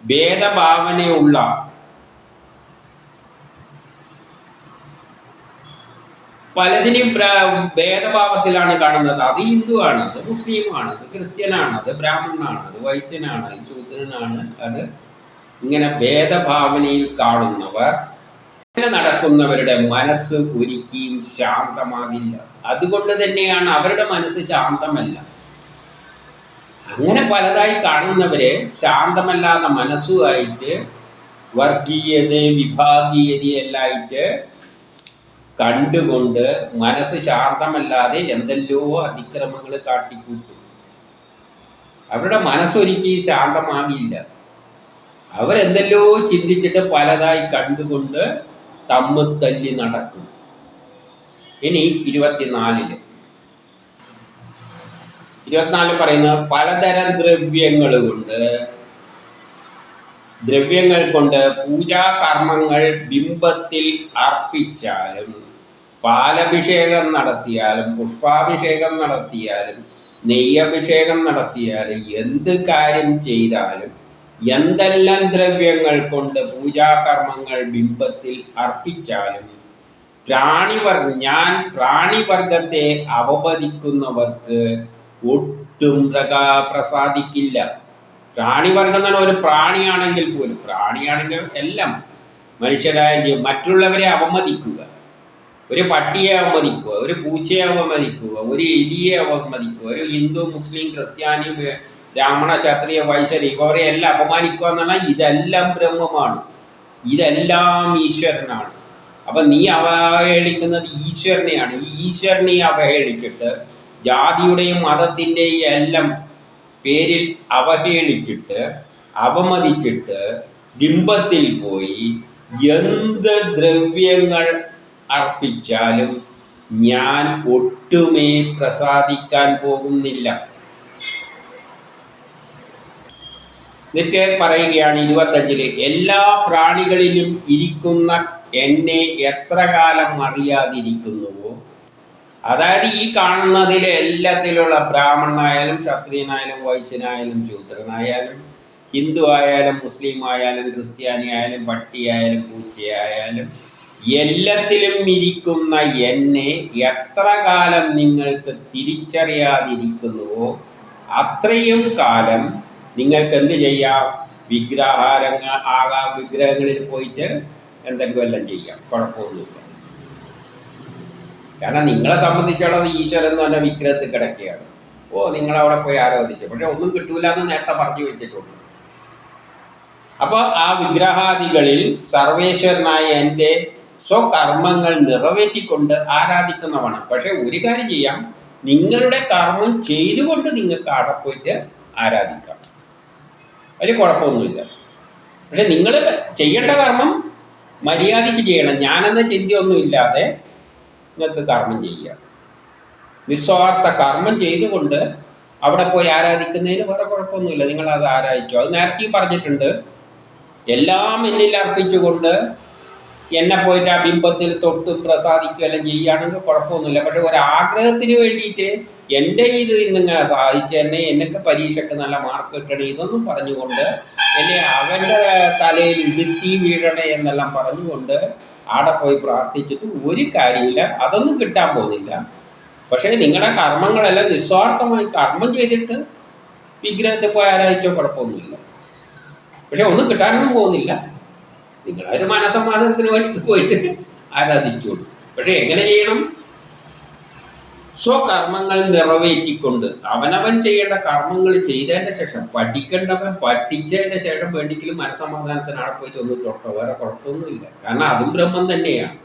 ഭേദഭാവനയുള്ള പലതിനെയും ഭേദഭാവത്തിലാണ് കാണുന്നത്. അത് ഹിന്ദുവാണ്, അത് മുസ്ലിമാണ്, അത് ക്രിസ്ത്യനാണ്, അത് ബ്രാഹ്മണനാണ്, അത് വൈശ്യനാണ്, അത് ശൂദ്രനാണ്. അത് ഇങ്ങനെ ഭേദഭാവനയിൽ കാണുന്നവർ നടക്കുന്നവരുടെ മനസ്സ് ഒരിക്കലും ശാന്തമാകില്ല. അതുകൊണ്ട് തന്നെയാണ് അവരുടെ മനസ്സ് ശാന്തമല്ല. അങ്ങനെ പലതായി കാണുന്നവരെ ശാന്തമല്ലാത്ത മനസ്സുമായിട്ട് വർഗീയത വിഭാഗീയതയെല്ലായിട്ട് കണ്ടുകൊണ്ട് മനസ്സ് ശാന്തമല്ലാതെ എന്തെല്ലോ അതിക്രമങ്ങൾ കാട്ടിക്കൂട്ടും. അവരുടെ മനസ്സൊരിക്കലും ശാന്തമാകില്ല. അവരെന്തെല്ലോ ചിന്തിച്ചിട്ട് പലതായി കണ്ടുകൊണ്ട് തമ്മിൽ തല്ലി നടക്കും. ഇനി 24 പറയുന്നത് പലതരം ദ്രവ്യങ്ങൾ കൊണ്ട് പൂജാകർമ്മങ്ങൾ ബിംബത്തിൽ അർപ്പിച്ചാലും, പാലഭിഷേകം നടത്തിയാലും, പുഷ്പാഭിഷേകം നടത്തിയാലും, നെയ്യഭിഷേകം നടത്തിയാലും, എന്ത് കാര്യം ചെയ്താലും, എന്തെല്ലാം ദ്രവ്യങ്ങൾ കൊണ്ട് പൂജാകർമ്മങ്ങൾ ബിംബത്തിൽ അർപ്പിച്ചാലും ഞാൻ പ്രാണിവർഗത്തെ അവമതിക്കുന്നവർക്ക് ഒട്ടും പ്രസാദിക്കില്ല. പ്രാണിവർഗം എന്ന് പറഞ്ഞാൽ ഒരു പ്രാണിയാണെങ്കിൽ പോലും, പ്രാണിയാണെങ്കിൽ എല്ലാം മനുഷ്യരായ മറ്റുള്ളവരെ അവമതിക്കുക, ഒരു പട്ടിയെ അവമതിക്കുക, ഒരു പൂച്ചയെ അവമതിക്കുക, ഒരു എലിയെ അവമതിക്കുക, ഒരു ഹിന്ദു മുസ്ലിം ക്രിസ്ത്യാനി ബ്രാഹ്മണ ക്ഷത്രിയ വൈശ്യർ ഇവരെ എല്ലാം അപമാനിക്കുക എന്ന് പറഞ്ഞാൽ ഇതെല്ലാം ബ്രഹ്മമാണ്, ഇതെല്ലാം ഈശ്വരനാണ്. അപ്പം നീ അവഹേളിക്കുന്നത് ഈശ്വരനെയാണ്. ഈ ഈശ്വരനെ അവഹേളിച്ചിട്ട് ജാതിയുടെയും മതത്തിൻ്റെയും എല്ലാം പേരിൽ അവഹേളിച്ചിട്ട് അവമതിച്ചിട്ട് ബിംബത്തിൽ പോയി എന്ത് ദ്രവ്യങ്ങൾ അർപ്പിച്ചാലും ഞാൻ ഒട്ടുമേ പ്രസാദിക്കാൻ പോകുന്നില്ല. എന്നിട്ട് പറയുകയാണ് 25 എല്ലാ പ്രാണികളിലും ഇരിക്കുന്ന എന്നെ എത്ര കാലം അറിയാതിരിക്കുന്നുവോ, അതായത് ഈ കാണുന്നതിലെ എല്ലാത്തിലുള്ള ബ്രാഹ്മണനായാലും ക്ഷത്രിയനായാലും വൈശ്യനായാലും ശൂദ്രനായാലും ഹിന്ദു ആയാലും മുസ്ലിം ആയാലും ക്രിസ്ത്യാനി ആയാലും പട്ടിയായാലും പൂച്ചയായാലും എല്ലാത്തിലും ഇരിക്കുന്ന എന്നെ എത്ര കാലം നിങ്ങൾക്ക് തിരിച്ചറിയാതിരിക്കുന്നുവോ അത്രയും കാലം നിങ്ങൾക്ക് എന്ത് ചെയ്യാം? വിഗ്രഹങ്ങളിൽ പോയിട്ട് എന്തെങ്കിലും എല്ലാം ചെയ്യാം, കുഴപ്പമൊന്നുമില്ല. കാരണം നിങ്ങളെ സംബന്ധിച്ചോളം ഈശ്വരൻ എന്ന് പറഞ്ഞാൽ വിഗ്രഹത്തിൽ കിടക്കുകയാണ്. നിങ്ങളവിടെ പോയി ആരാധിച്ചു, പക്ഷെ ഒന്നും കിട്ടൂല എന്ന് നേരത്തെ പറഞ്ഞു വെച്ചിട്ടുണ്ട്. അപ്പോൾ ആ വിഗ്രഹാദികളിൽ സർവേശ്വരനായ എൻ്റെ സ്വകർമ്മങ്ങൾ നിറവേറ്റിക്കൊണ്ട് ആരാധിക്കുന്നവണ്. പക്ഷെ ഒരു കാര്യം ചെയ്യാം, നിങ്ങളുടെ കർമ്മം ചെയ്തുകൊണ്ട് നിങ്ങൾക്ക് അവിടെ പോയിട്ട് ആരാധിക്കാം, അതിൽ കുഴപ്പമൊന്നുമില്ല. പക്ഷെ നിങ്ങൾ ചെയ്യേണ്ട കർമ്മം മര്യാദയ്ക്ക് ചെയ്യണം. ഞാനെന്ന ചിന്തയൊന്നും ഇല്ലാതെ നിങ്ങൾക്ക് കർമ്മം ചെയ്യുക. നിസ്വാർത്ഥ കർമ്മം ചെയ്തുകൊണ്ട് അവിടെ പോയി ആരാധിക്കുന്നതിന് വേറെ കുഴപ്പമൊന്നുമില്ല. നിങ്ങളത് ആരാധിച്ചു. അത് നേരത്തെയും പറഞ്ഞിട്ടുണ്ട്. എല്ലാം എന്നിൽ അർപ്പിച്ചുകൊണ്ട് എന്നെ പോയിട്ട് ആ ബിംബത്തിൽ തൊട്ട് പ്രസാദിക്കുകയെല്ലാം ചെയ്യുകയാണെങ്കിൽ കുഴപ്പമൊന്നുമില്ല. പക്ഷെ ഒരാഗ്രഹത്തിന് വേണ്ടിയിട്ട് എൻ്റെ ഇത് ഇന്നിങ്ങനെ സാധിച്ചു തന്നെ, എനിക്ക് പരീക്ഷയ്ക്ക് നല്ല മാർക്ക് കിട്ടണേ, ഇതൊന്നും പറഞ്ഞുകൊണ്ട് അല്ലെ അവൻ്റെ തലയിൽ ഇടുത്തി വീഴണേ എന്നെല്ലാം പറഞ്ഞുകൊണ്ട് അവിടെ പോയി പ്രാർത്ഥിച്ചിട്ട് ഒരു കാര്യമില്ല. അതൊന്നും കിട്ടാൻ പോകുന്നില്ല. പക്ഷേ നിങ്ങളുടെ കർമ്മങ്ങളെല്ലാം നിസ്വാർത്ഥമായി കർമ്മം ചെയ്തിട്ട് വിഗ്രഹത്തിൽ പോയി ആരാധിച്ചോ കുഴപ്പമൊന്നുമില്ല. പക്ഷെ ഒന്നും കിട്ടാനൊന്നും പോകുന്നില്ല. നിങ്ങളൊരു മനസമാധാനത്തിന് വേണ്ടി പോയിട്ട് ആരാധിച്ചോളൂ. പക്ഷെ എങ്ങനെ ചെയ്യണം? സ്വകർമ്മങ്ങൾ നിറവേറ്റിക്കൊണ്ട് അവനവൻ ചെയ്യേണ്ട കർമ്മങ്ങൾ ചെയ്തതിൻ്റെ ശേഷം, പഠിക്കേണ്ടവൻ പഠിച്ചതിൻ്റെ ശേഷം വേണ്ടിക്കലും മനസമാധാനത്തിന് അവിടെ പോയിട്ട് ഒന്ന് തൊട്ടോ, വേറെ കുഴപ്പമൊന്നുമില്ല. കാരണം അതും ബ്രഹ്മം തന്നെയാണ്,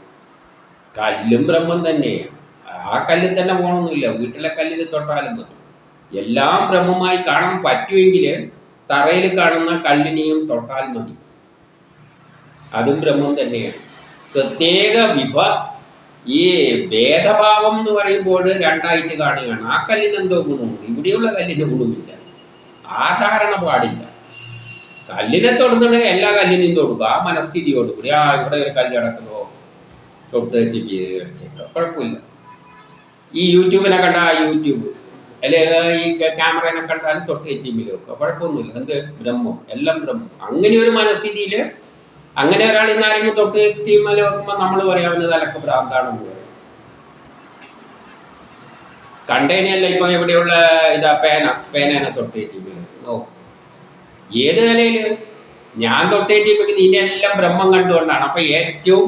കല്ലും ബ്രഹ്മം തന്നെയാണ്. ആ കല്ലിൽ തന്നെ പോകണമെന്നില്ല, വീട്ടിലെ കല്ലിൽ തൊട്ടാലും മതി. എല്ലാം ബ്രഹ്മമായി കാണാൻ പറ്റുമെങ്കിൽ തറയിൽ കാണുന്ന കല്ലിനെയും തൊട്ടാൽ മതി, അതും ബ്രഹ്മം തന്നെയാണ്. പ്രത്യേക ഈ ഭേദഭാവം എന്ന് പറയുമ്പോൾ രണ്ടായിട്ട് കാണുകയാണ്. ആ കല്ലിന് എന്തോ ഗുണമുണ്ട്, ഇവിടെയുള്ള കല്ലിന് ഗുണമില്ല. ആ ധാരണ പാടില്ല. കല്ലിനെ തൊടുന്നുണ്ടെങ്കിൽ എല്ലാ കല്ലിനെയും തൊടുക, ആ മനസ്ഥിതിയോടുകൂടി. ഇവിടെ ഒരു കല്ല് കിടക്കുന്നോ തൊട്ട് വെച്ചേക്കാം, കുഴപ്പമില്ല. ഈ യൂട്യൂബിനെ കണ്ട യൂട്യൂബ്, അല്ലെങ്കിൽ ഈ ക്യാമറനെ കണ്ടാലും തൊട്ട് എത്തിമിൽ വെക്കുക, കുഴപ്പമൊന്നുമില്ല. എന്ത് ബ്രഹ്മം, എല്ലാം ബ്രഹ്മം. അങ്ങനെ ഒരു മനസ്ഥിതിയിൽ അങ്ങനെ ഒരാൾ ഇന്നാരെങ്കിലും തൊട്ട് എത്തിമല വെക്കുമ്പോൾ നമ്മൾ പറയാവുന്നത് അലക്ക് ഭ്രാന്താണെന്ന് പറയും. കണ്ടേനെയല്ല ഇപ്പം എവിടെയുള്ള ഇതാ പേനേനെ തൊട്ട് എത്തിമിൽ ഏത് നിലയിൽ ഞാൻ തൊട്ടേറ്റിപ്പോൾ ഇതിനെല്ലാം ബ്രഹ്മം കണ്ടുകൊണ്ടാണ്. അപ്പം ഏറ്റവും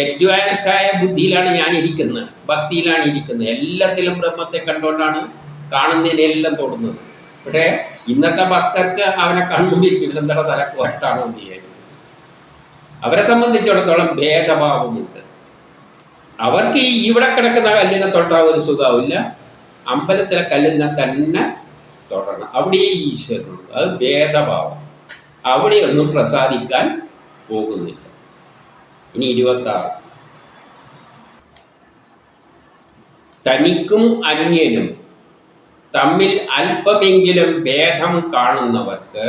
അഡ്വാൻസ്ഡായ ബുദ്ധിയിലാണ് ഞാൻ ഇരിക്കുന്നത്, ഭക്തിയിലാണ് ഇരിക്കുന്നത്. എല്ലാത്തിലും ബ്രഹ്മത്തെ കണ്ടുകൊണ്ടാണ് കാണുന്നതിനെല്ലാം തൊടുന്നത്. പക്ഷേ ഇന്നത്തെ ഭക്തർക്ക് അവനെ കണ്ടുകൊണ്ടിരിക്കില്ല, എന്താ തലക്ക് വട്ടാണോ എന്ന് വിചാരിക്കും. അവരെ സംബന്ധിച്ചിടത്തോളം ഭേദഭാവമുണ്ട്. അവർക്ക് ഈ ഇവിടെ കിടക്കുന്ന കല്ലിനെ തൊട്ടാൽ ഒരു സുഖാവില്ല, അമ്പലത്തിലെ കല്ലിനെ തന്നെ തൊടണം. അവിടെ ഈശ്വരനുണ്ട്. അത് ഭേദഭാവം. അവിടെയൊന്നും പ്രസാദിക്കാൻ പോകുന്നില്ല. ഇനി 26. തനിക്കും അന്യനും തമ്മിൽ അല്പമെങ്കിലും ഭേദം കാണുന്നവർക്ക്,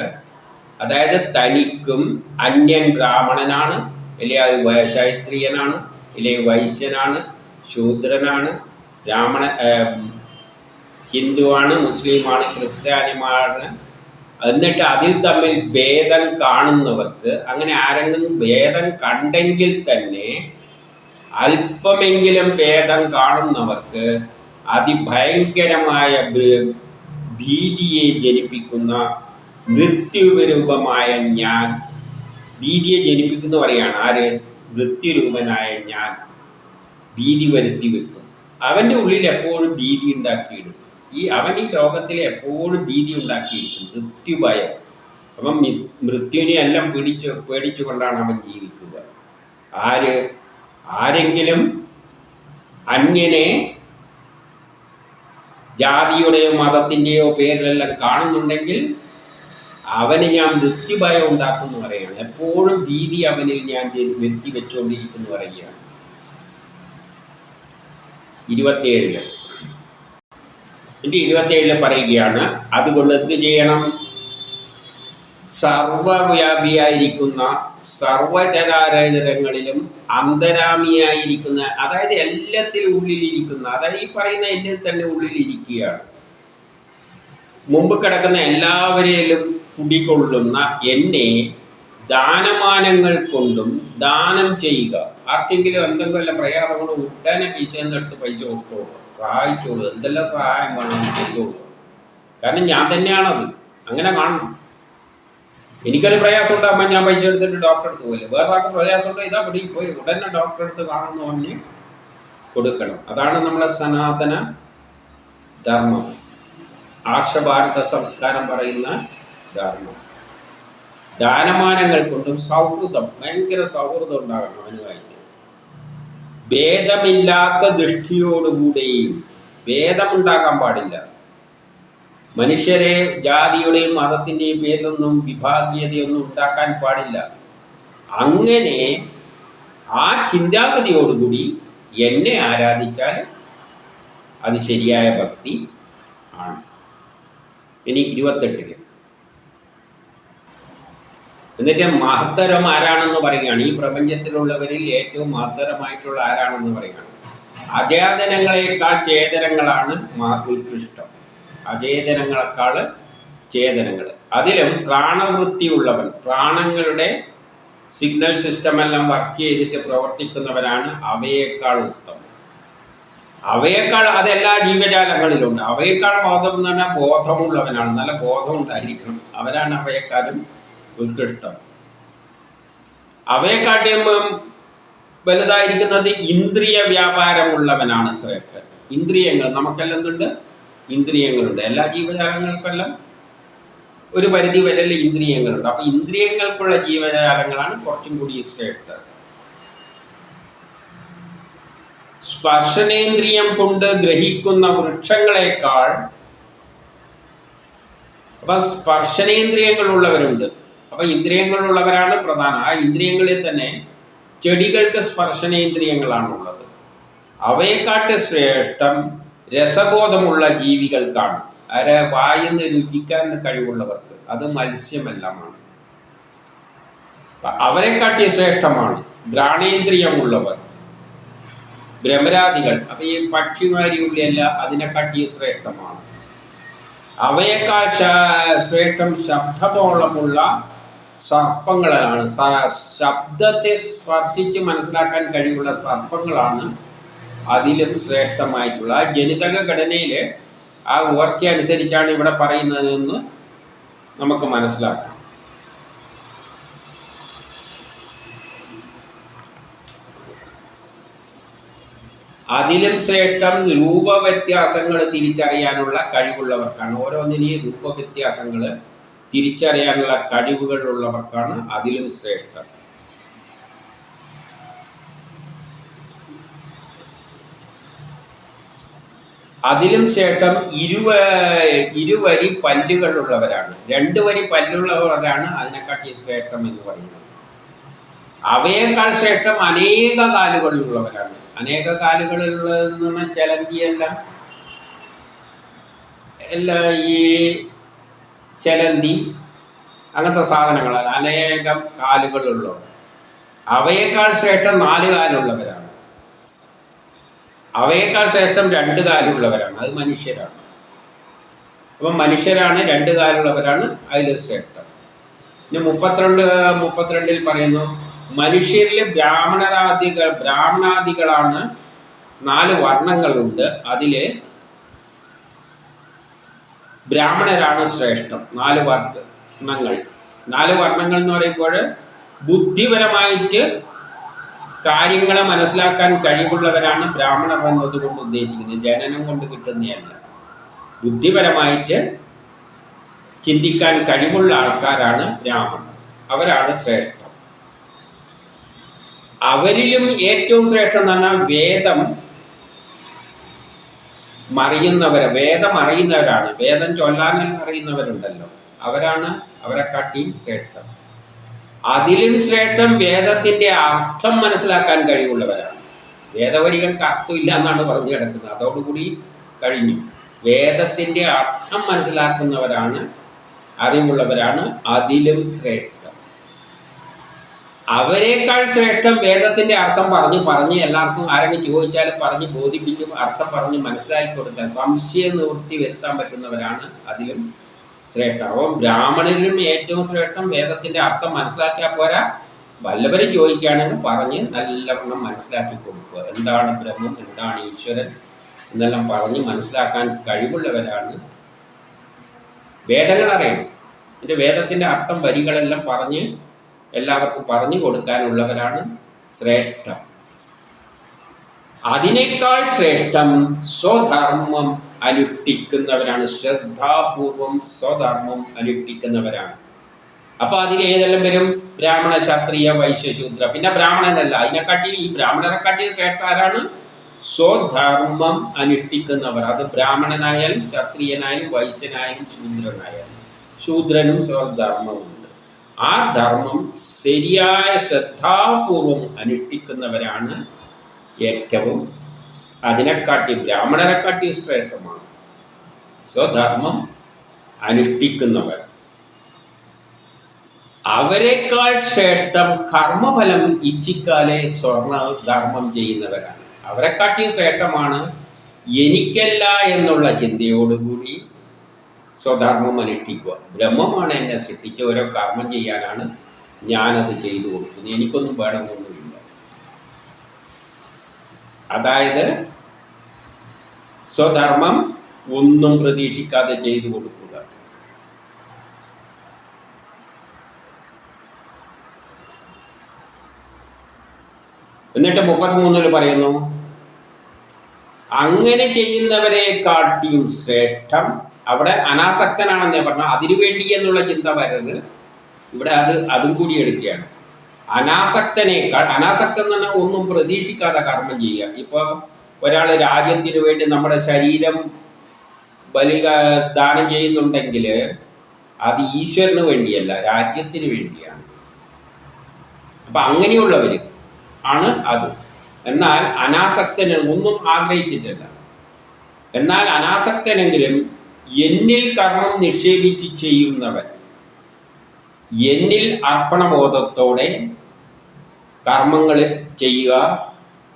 അതായത് തനിക്കും അന്യൻ ബ്രാഹ്മണനാണ്, അല്ലെങ്കിൽ ക്ഷത്രിയനാണ്, അല്ലെങ്കിൽ വൈശ്യനാണ്, ശൂദ്രനാണ്, ഹിന്ദുവാണ്, മുസ്ലിമാണ്, ക്രിസ്ത്യാനിമാണ്, എന്നിട്ട് അതിൽ തമ്മിൽ ഭേദം കാണുന്നവർക്ക്, അങ്ങനെ ആരെങ്കിലും ഭേദം കണ്ടെങ്കിൽ തന്നെ അല്പമെങ്കിലും ഭേദം കാണുന്നവർക്ക് അതിഭയങ്കരമായ ഭീതിയെ ജനിപ്പിക്കുന്ന മൃത്യുരൂപമായ ഞാൻ, ഭീതിയെ ജനിപ്പിക്കുന്ന പറയാണ് ആര്? മൃത്യുരൂപനായ ഞാൻ ഭീതി വരുത്തി വെക്കും. അവൻ്റെ ഉള്ളിൽ എപ്പോഴും ഭീതി ഉണ്ടാക്കിയിടും. അവൻ ഈ ലോകത്തിൽ എപ്പോഴും ഭീതി ഉണ്ടാക്കിയിരിക്കും, മൃത്യുഭയം. അപ്പം മൃത്യുവിനെ എല്ലാം പേടിച്ചുകൊണ്ടാണ് അവൻ ജീവിക്കുക. ആരെങ്കിലും അന്യനെ ജാതിയുടെയോ മതത്തിൻ്റെയോ പേരിലെല്ലാം കാണുന്നുണ്ടെങ്കിൽ അവന് ഞാൻ മൃത്യുഭയം ഉണ്ടാക്കുന്നു പറയുകയാണ്. എപ്പോഴും ഭീതി അവനിൽ ഞാൻ വരുത്തി വെച്ചുകൊണ്ടിരിക്കുന്നു പറയുകയാണ്. 27 പറയുകയാണ്, അതുകൊണ്ട് എന്ത് ചെയ്യണം? സർവവ്യാപിയായിരിക്കുന്ന സർവചരാചരങ്ങളിലും അന്തരാമിയായിരിക്കുന്ന, അതായത് എല്ലാത്തിലും ഉള്ളിലിരിക്കുന്ന, അതായത് ഈ പറയുന്ന എന്നിൽ തന്നെ ഉള്ളിലിരിക്കുകയാണ്. മുമ്പ് കിടക്കുന്ന എല്ലാവരെയും കുടികൊള്ളുന്ന എന്നെ ദാനമാനങ്ങൾ കൊണ്ടും ദാനം ചെയ്യുക. ആർക്കെങ്കിലും എന്തെങ്കിലും പ്രയാസം കൊണ്ട് ഉടനെ കിച്ചെന്നെടുത്ത് പൈസ കൊടുത്തോളൂ, സഹായിച്ചോളൂ. എന്തെല്ലാം സഹായം വേണം ചെയ്തോളൂ. കാരണം ഞാൻ തന്നെയാണത്. അങ്ങനെ കാണണം. എനിക്കൊരു പ്രയാസം ഉണ്ടാകുമ്പോൾ ഞാൻ പൈസ എടുത്തിട്ട് ഡോക്ടറെ അടുത്ത് പോയില്ല. വേറെ ആൾക്ക് പ്രയാസം ഉണ്ടോ, ഇതാ പിടി പോയി ഉടനെ ഡോക്ടറെ അടുത്ത് കാണുമെന്ന് പറഞ്ഞ് കൊടുക്കണം. അതാണ് നമ്മളെ സനാതന ധർമ്മം, ആർഷഭാരത സംസ്കാരം പറയുന്ന ധർമ്മം. ദാനമാനങ്ങൾ കൊണ്ടും സൗഹൃദം, ഭയങ്കര സൗഹൃദം ഉണ്ടാകണം അവനുമായിട്ട്. ഭേദമില്ലാത്ത ദൃഷ്ടിയോടുകൂടെയും, ഭേദമുണ്ടാകാൻ പാടില്ല. മനുഷ്യരെ ജാതിയുടെയും മതത്തിൻ്റെയും പേരിലൊന്നും വിഭാഗീയതയൊന്നും ഉണ്ടാക്കാൻ പാടില്ല. അങ്ങനെ ആ ചിന്താഗതിയോടുകൂടി എന്നെ ആരാധിച്ചാൽ അത് ശരിയായ ഭക്തി ആണ്. ഇനി 28 എന്നിട്ട് മഹത്തരം ആരാണെന്ന് പറയുകയാണ്. ഈ പ്രപഞ്ചത്തിലുള്ളവരിൽ ഏറ്റവും മഹത്തരമായിട്ടുള്ള ആരാണെന്ന് പറയുകയാണ്. അചേതനങ്ങളെക്കാൾ ചേതനങ്ങളാണ് ഉത്കൃഷ്ടം. അചേതനങ്ങളെക്കാൾ ചേതനങ്ങൾ. അതിലും പ്രാണവൃത്തിയുള്ളവൻ, പ്രാണങ്ങളുടെ സിഗ്നൽ സിസ്റ്റമെല്ലാം വർക്ക് ചെയ്തിട്ട് പ്രവർത്തിക്കുന്നവരാണ് അവയേക്കാൾ ഉത്തമം. അവയേക്കാൾ, അതെല്ലാ ജീവജാലങ്ങളിലുണ്ട്. അവയേക്കാൾ ബോധം എന്ന് പറഞ്ഞാൽ ബോധമുള്ളവനാണ്, നല്ല ബോധം ഉണ്ടായിരിക്കണം. അവരാണ് അവയെക്കാളും ഉത്കൃഷ്ടം. അവയെക്കാട്ടിയും വലുതായിരിക്കുന്നത് ഇന്ദ്രിയ വ്യാപാരമുള്ളവനാണ് ശ്രേഷ്ഠൻ. ഇന്ദ്രിയങ്ങൾ, നമുക്കെല്ലാം എന്തുണ്ട്? ഇന്ദ്രിയങ്ങളുണ്ട്. എല്ലാ ജീവജാലങ്ങൾക്കെല്ലാം ഒരു പരിധി വരെ ഇന്ദ്രിയങ്ങളുണ്ട്. അപ്പൊ ഇന്ദ്രിയങ്ങൾക്കുള്ള ജീവജാലങ്ങളാണ് കുറച്ചും കൂടി ശ്രേഷ്ഠർ. സ്പർശനേന്ദ്രിയം കൊണ്ട് ഗ്രഹിക്കുന്ന വൃക്ഷങ്ങളെക്കാൾ, അപ്പൊ സ്പർശനേന്ദ്രിയങ്ങളുള്ളവരുണ്ട്. അപ്പൊ ഇന്ദ്രിയങ്ങളുള്ളവരാണ് പ്രധാനം. ആ ഇന്ദ്രിയങ്ങളിൽ തന്നെ ചെടികൾക്ക് സ്പർശനേന്ദ്രിയങ്ങളാണുള്ളത്. അവയെക്കാട്ട് ശ്രേഷ്ഠം രസബോധമുള്ള ജീവികൾക്കാണ്. വായുന്ന് രുചിക്കാൻ കഴിവുള്ളവർക്ക്. അത് മത്സ്യമെല്ലാമാണ്. അവരെക്കാട്ടി ശ്രേഷ്ഠമാണ് ഘ്രാണേന്ദ്രിയമുള്ളവർ, ഭ്രമരാദികൾ. അപ്പൊ ഈ പക്ഷിമാരിയുള്ളിയല്ല, അതിനെക്കാട്ടി ശ്രേഷ്ഠമാണ്. അവയേക്കാൾ ശ്രേഷ്ഠം ശബ്ദത്തോളമുള്ള സർപ്പങ്ങളാണ്. ശബ്ദത്തെ സ്പർശിച്ച് മനസ്സിലാക്കാൻ കഴിവുള്ള സർപ്പങ്ങളാണ് അതിലും ശ്രേഷ്ഠമായിട്ടുള്ള. ആ ജനിതക ഘടനയിൽ ആ ഓർച്ച അനുസരിച്ചാണ് ഇവിടെ പറയുന്നതെന്ന് നമുക്ക് മനസ്സിലാക്കാം. അതിലും ശ്രേഷ്ഠം രൂപവ്യത്യാസങ്ങൾ തിരിച്ചറിയാനുള്ള കഴിവുള്ളവർക്കാണ്. ഓരോന്നിനെയും രൂപവ്യത്യാസങ്ങൾ തിരിച്ചറിയാനുള്ള കഴിവുകളുള്ളവർക്കാണ് അതിലും ശ്രേഷ്ഠം. അതിലും ശ്രേഷ്ഠം ഇരുവരി പല്ലുകളുള്ളവരാണ്. 2 വരി പല്ലുള്ളവരാണ് അതിനെക്കാട്ടി ശ്രേഷ്ഠം എന്ന് പറയുന്നത്. അവയേക്കാൾ ശ്രേഷ്ഠം അനേക കാലുകളുള്ളവരാണ്. അനേക കാലുകളുള്ളതെന്ന് പറഞ്ഞാൽ ചലന്തിയെല്ലാം, ഈ ചലന്തി അങ്ങനത്തെ സാധനങ്ങളാണ് അനേകം കാലുകളുള്ളവർ. അവയേക്കാൾ ശ്രേഷ്ഠം 4 കാലുള്ളവരാണ്. അവയേക്കാൾ ശ്രേഷ്ഠം 2 കാലുള്ളവരാണ്. അത് മനുഷ്യരാണ്. അപ്പം മനുഷ്യരാണ് 2 കാലുള്ളവരാണ് അതിൽ ശ്രേഷ്ഠം. ഇനി 32 പറയുന്നു, മനുഷ്യരിൽ ബ്രാഹ്മണാദികളാണ് 4 വർണ്ണങ്ങളുണ്ട്. അതിൽ ബ്രാഹ്മണരാണ് ശ്രേഷ്ഠം. 4 വർണ്ണങ്ങൾ. 4 വർണ്ണങ്ങൾ എന്ന് പറയുമ്പോൾ ബുദ്ധിപരമായിട്ട് കാര്യങ്ങളെ മനസ്സിലാക്കാൻ കഴിവുള്ളവരാണ് ബ്രാഹ്മണർ എന്നതുകൊണ്ട് ഉദ്ദേശിക്കുന്നത്. ജനനം കൊണ്ട് കിട്ടുന്നതല്ല. ബുദ്ധിപരമായിട്ട് ചിന്തിക്കാൻ കഴിവുള്ള ആൾക്കാരാണ് ബ്രാഹ്മണർ. അവരാണ് ശ്രേഷ്ഠം. അവരിലും ഏറ്റവും ശ്രേഷ്ഠം എന്ന് പറഞ്ഞാൽ വേദം അറിയുന്നവരാണ്. വേദം ചൊല്ലാൻ അറിയുന്നവരുണ്ടല്ലോ, അവരാണ് അവരെക്കാട്ടിയും ശ്രേഷ്ഠം. അതിലും ശ്രേഷ്ഠം വേദത്തിൻ്റെ അർത്ഥം മനസ്സിലാക്കാൻ കഴിവുള്ളവരാണ്. വേദവരികൾക്ക് അർത്ഥമില്ല എന്നാണ് പറഞ്ഞു കിടക്കുന്നത്. അതോടുകൂടി കഴിഞ്ഞു. വേദത്തിൻ്റെ അർത്ഥം മനസ്സിലാക്കുന്നവരാണ്, അറിവുള്ളവരാണ് അതിലും ശ്രേഷ്ഠം. അവരെക്കാൾ ശ്രേഷ്ഠം വേദത്തിൻ്റെ അർത്ഥം പറഞ്ഞ് എല്ലാവർക്കും ആരെങ്കിലും ചോദിച്ചാലും പറഞ്ഞ് ബോധിപ്പിച്ചും അർത്ഥം പറഞ്ഞ് മനസ്സിലാക്കി കൊടുക്കാൻ സംശയ നിവൃത്തി വരുത്താൻ പറ്റുന്നവരാണ് അതിലും ശ്രേഷ്ഠം. അപ്പം ബ്രാഹ്മണരിലും ഏറ്റവും ശ്രേഷ്ഠം വേദത്തിൻ്റെ അർത്ഥം മനസ്സിലാക്കിയാൽ പോരാ, വല്ലവരും ചോദിക്കുകയാണെങ്കിൽ പറഞ്ഞ് നല്ലവണ്ണം മനസ്സിലാക്കി കൊടുക്കുക. എന്താണ് ബ്രഹ്മം, എന്താണ് ഈശ്വരൻ എന്നെല്ലാം പറഞ്ഞ് മനസ്സിലാക്കാൻ കഴിവുള്ളവരാണ്. വേദങ്ങൾ അറിയണം. ഒരു വേദത്തിൻ്റെ അർത്ഥം വരികളെല്ലാം പറഞ്ഞ് എല്ലാവർക്കും പറഞ്ഞു കൊടുക്കാനുള്ളവരാണ് ശ്രേഷ്ഠം. അതിനേക്കാൾ ശ്രേഷ്ഠം സ്വധർമ്മം അനുഷ്ഠിക്കുന്നവരാണ്. ശ്രദ്ധാപൂർവം സ്വധർമ്മം അനുഷ്ഠിക്കുന്നവരാണ്. അപ്പൊ അതിൽ ഏതെല്ലാം വരും? ബ്രാഹ്മണ, ക്ഷത്രിയ, വൈശ്യ, ശൂദ്ര. പിന്നെ ബ്രാഹ്മണനല്ല, അതിനെക്കാട്ടി ഈ ബ്രാഹ്മണരെക്കാട്ടി ശ്രേഷ്ഠ ആരാണ്? സ്വധർമ്മം അനുഷ്ഠിക്കുന്നവർ. അത് ബ്രാഹ്മണനായാലും ക്ഷത്രിയനായാലും വൈശ്യനായാലും ശൂദ്രനായാലും. ശൂദ്രനും സ്വധർമ്മമുണ്ട്. ആ ധർമ്മം ശരിയായ ശ്രദ്ധാപൂർവം അനുഷ്ഠിക്കുന്നവരാണ് ഏറ്റവും, അതിനെക്കാട്ടി ബ്രാഹ്മണരെക്കാട്ടി ശ്രേഷ്ഠമാണ് സ്വധർമ്മം അനുഷ്ഠിക്കുന്നവർ. അവരെക്കാൾ ശ്രേഷ്ഠം കർമ്മഫലം ഇച്ഛിക്കാതെ സ്വർണധർമ്മം ചെയ്യുന്നവരാണ്. അവരെക്കാട്ടി ശ്രേഷ്ഠമാണ് എനിക്കല്ല എന്നുള്ള ചിന്തയോടുകൂടി സ്വധർമ്മം അനുഷ്ഠിക്കുക. ബ്രഹ്മമാണ് എന്നെ സൃഷ്ടിച്ച് ഓരോ കർമ്മം ചെയ്യാനാണ് ഞാനത് ചെയ്തു കൊടുക്കുന്നത്, എനിക്കൊന്നും വേണമെന്നൊന്നുമില്ല. അതായത് സ്വധർമ്മം ഒന്നും പ്രതീക്ഷിക്കാതെ ചെയ്തു കൊടുക്കുക. എന്നിട്ട് 33 പറയുന്നു, അങ്ങനെ ചെയ്യുന്നവരെ കാട്ടിയും ശ്രേഷ്ഠം. അവിടെ അനാസക്തനാണെന്നേ പറഞ്ഞാൽ അതിനുവേണ്ടി എന്നുള്ള ചിന്ത വരരുത്. ഇവിടെ അതും കൂടി എടുക്കുകയാണ്. അനാസക്തനേക്കാൾ, അനാസക്തൻ എന്ന് പറഞ്ഞാൽ ഒന്നും പ്രതീക്ഷിക്കാതെ കർമ്മം ചെയ്യുക. ഇപ്പോൾ ഒരാൾ രാജ്യത്തിന് വേണ്ടി നമ്മുടെ ശരീരം ദാനം ചെയ്യുന്നുണ്ടെങ്കിൽ അത് ഈശ്വരന് വേണ്ടിയല്ല, രാജ്യത്തിന് വേണ്ടിയാണ്. അപ്പം അങ്ങനെയുള്ളവർ ആണ് അത്. എന്നാൽ അനാസക്തന് ഒന്നും ആഗ്രഹിച്ചിട്ടില്ല. എന്നാൽ അനാസക്തനെങ്കിലും എന്നിൽ കർമ്മം നിക്ഷേപിച്ച് ചെയ്യുന്നവൻ, എന്നിൽ അർപ്പണബോധത്തോടെ കർമ്മങ്ങൾ ചെയ്യുക,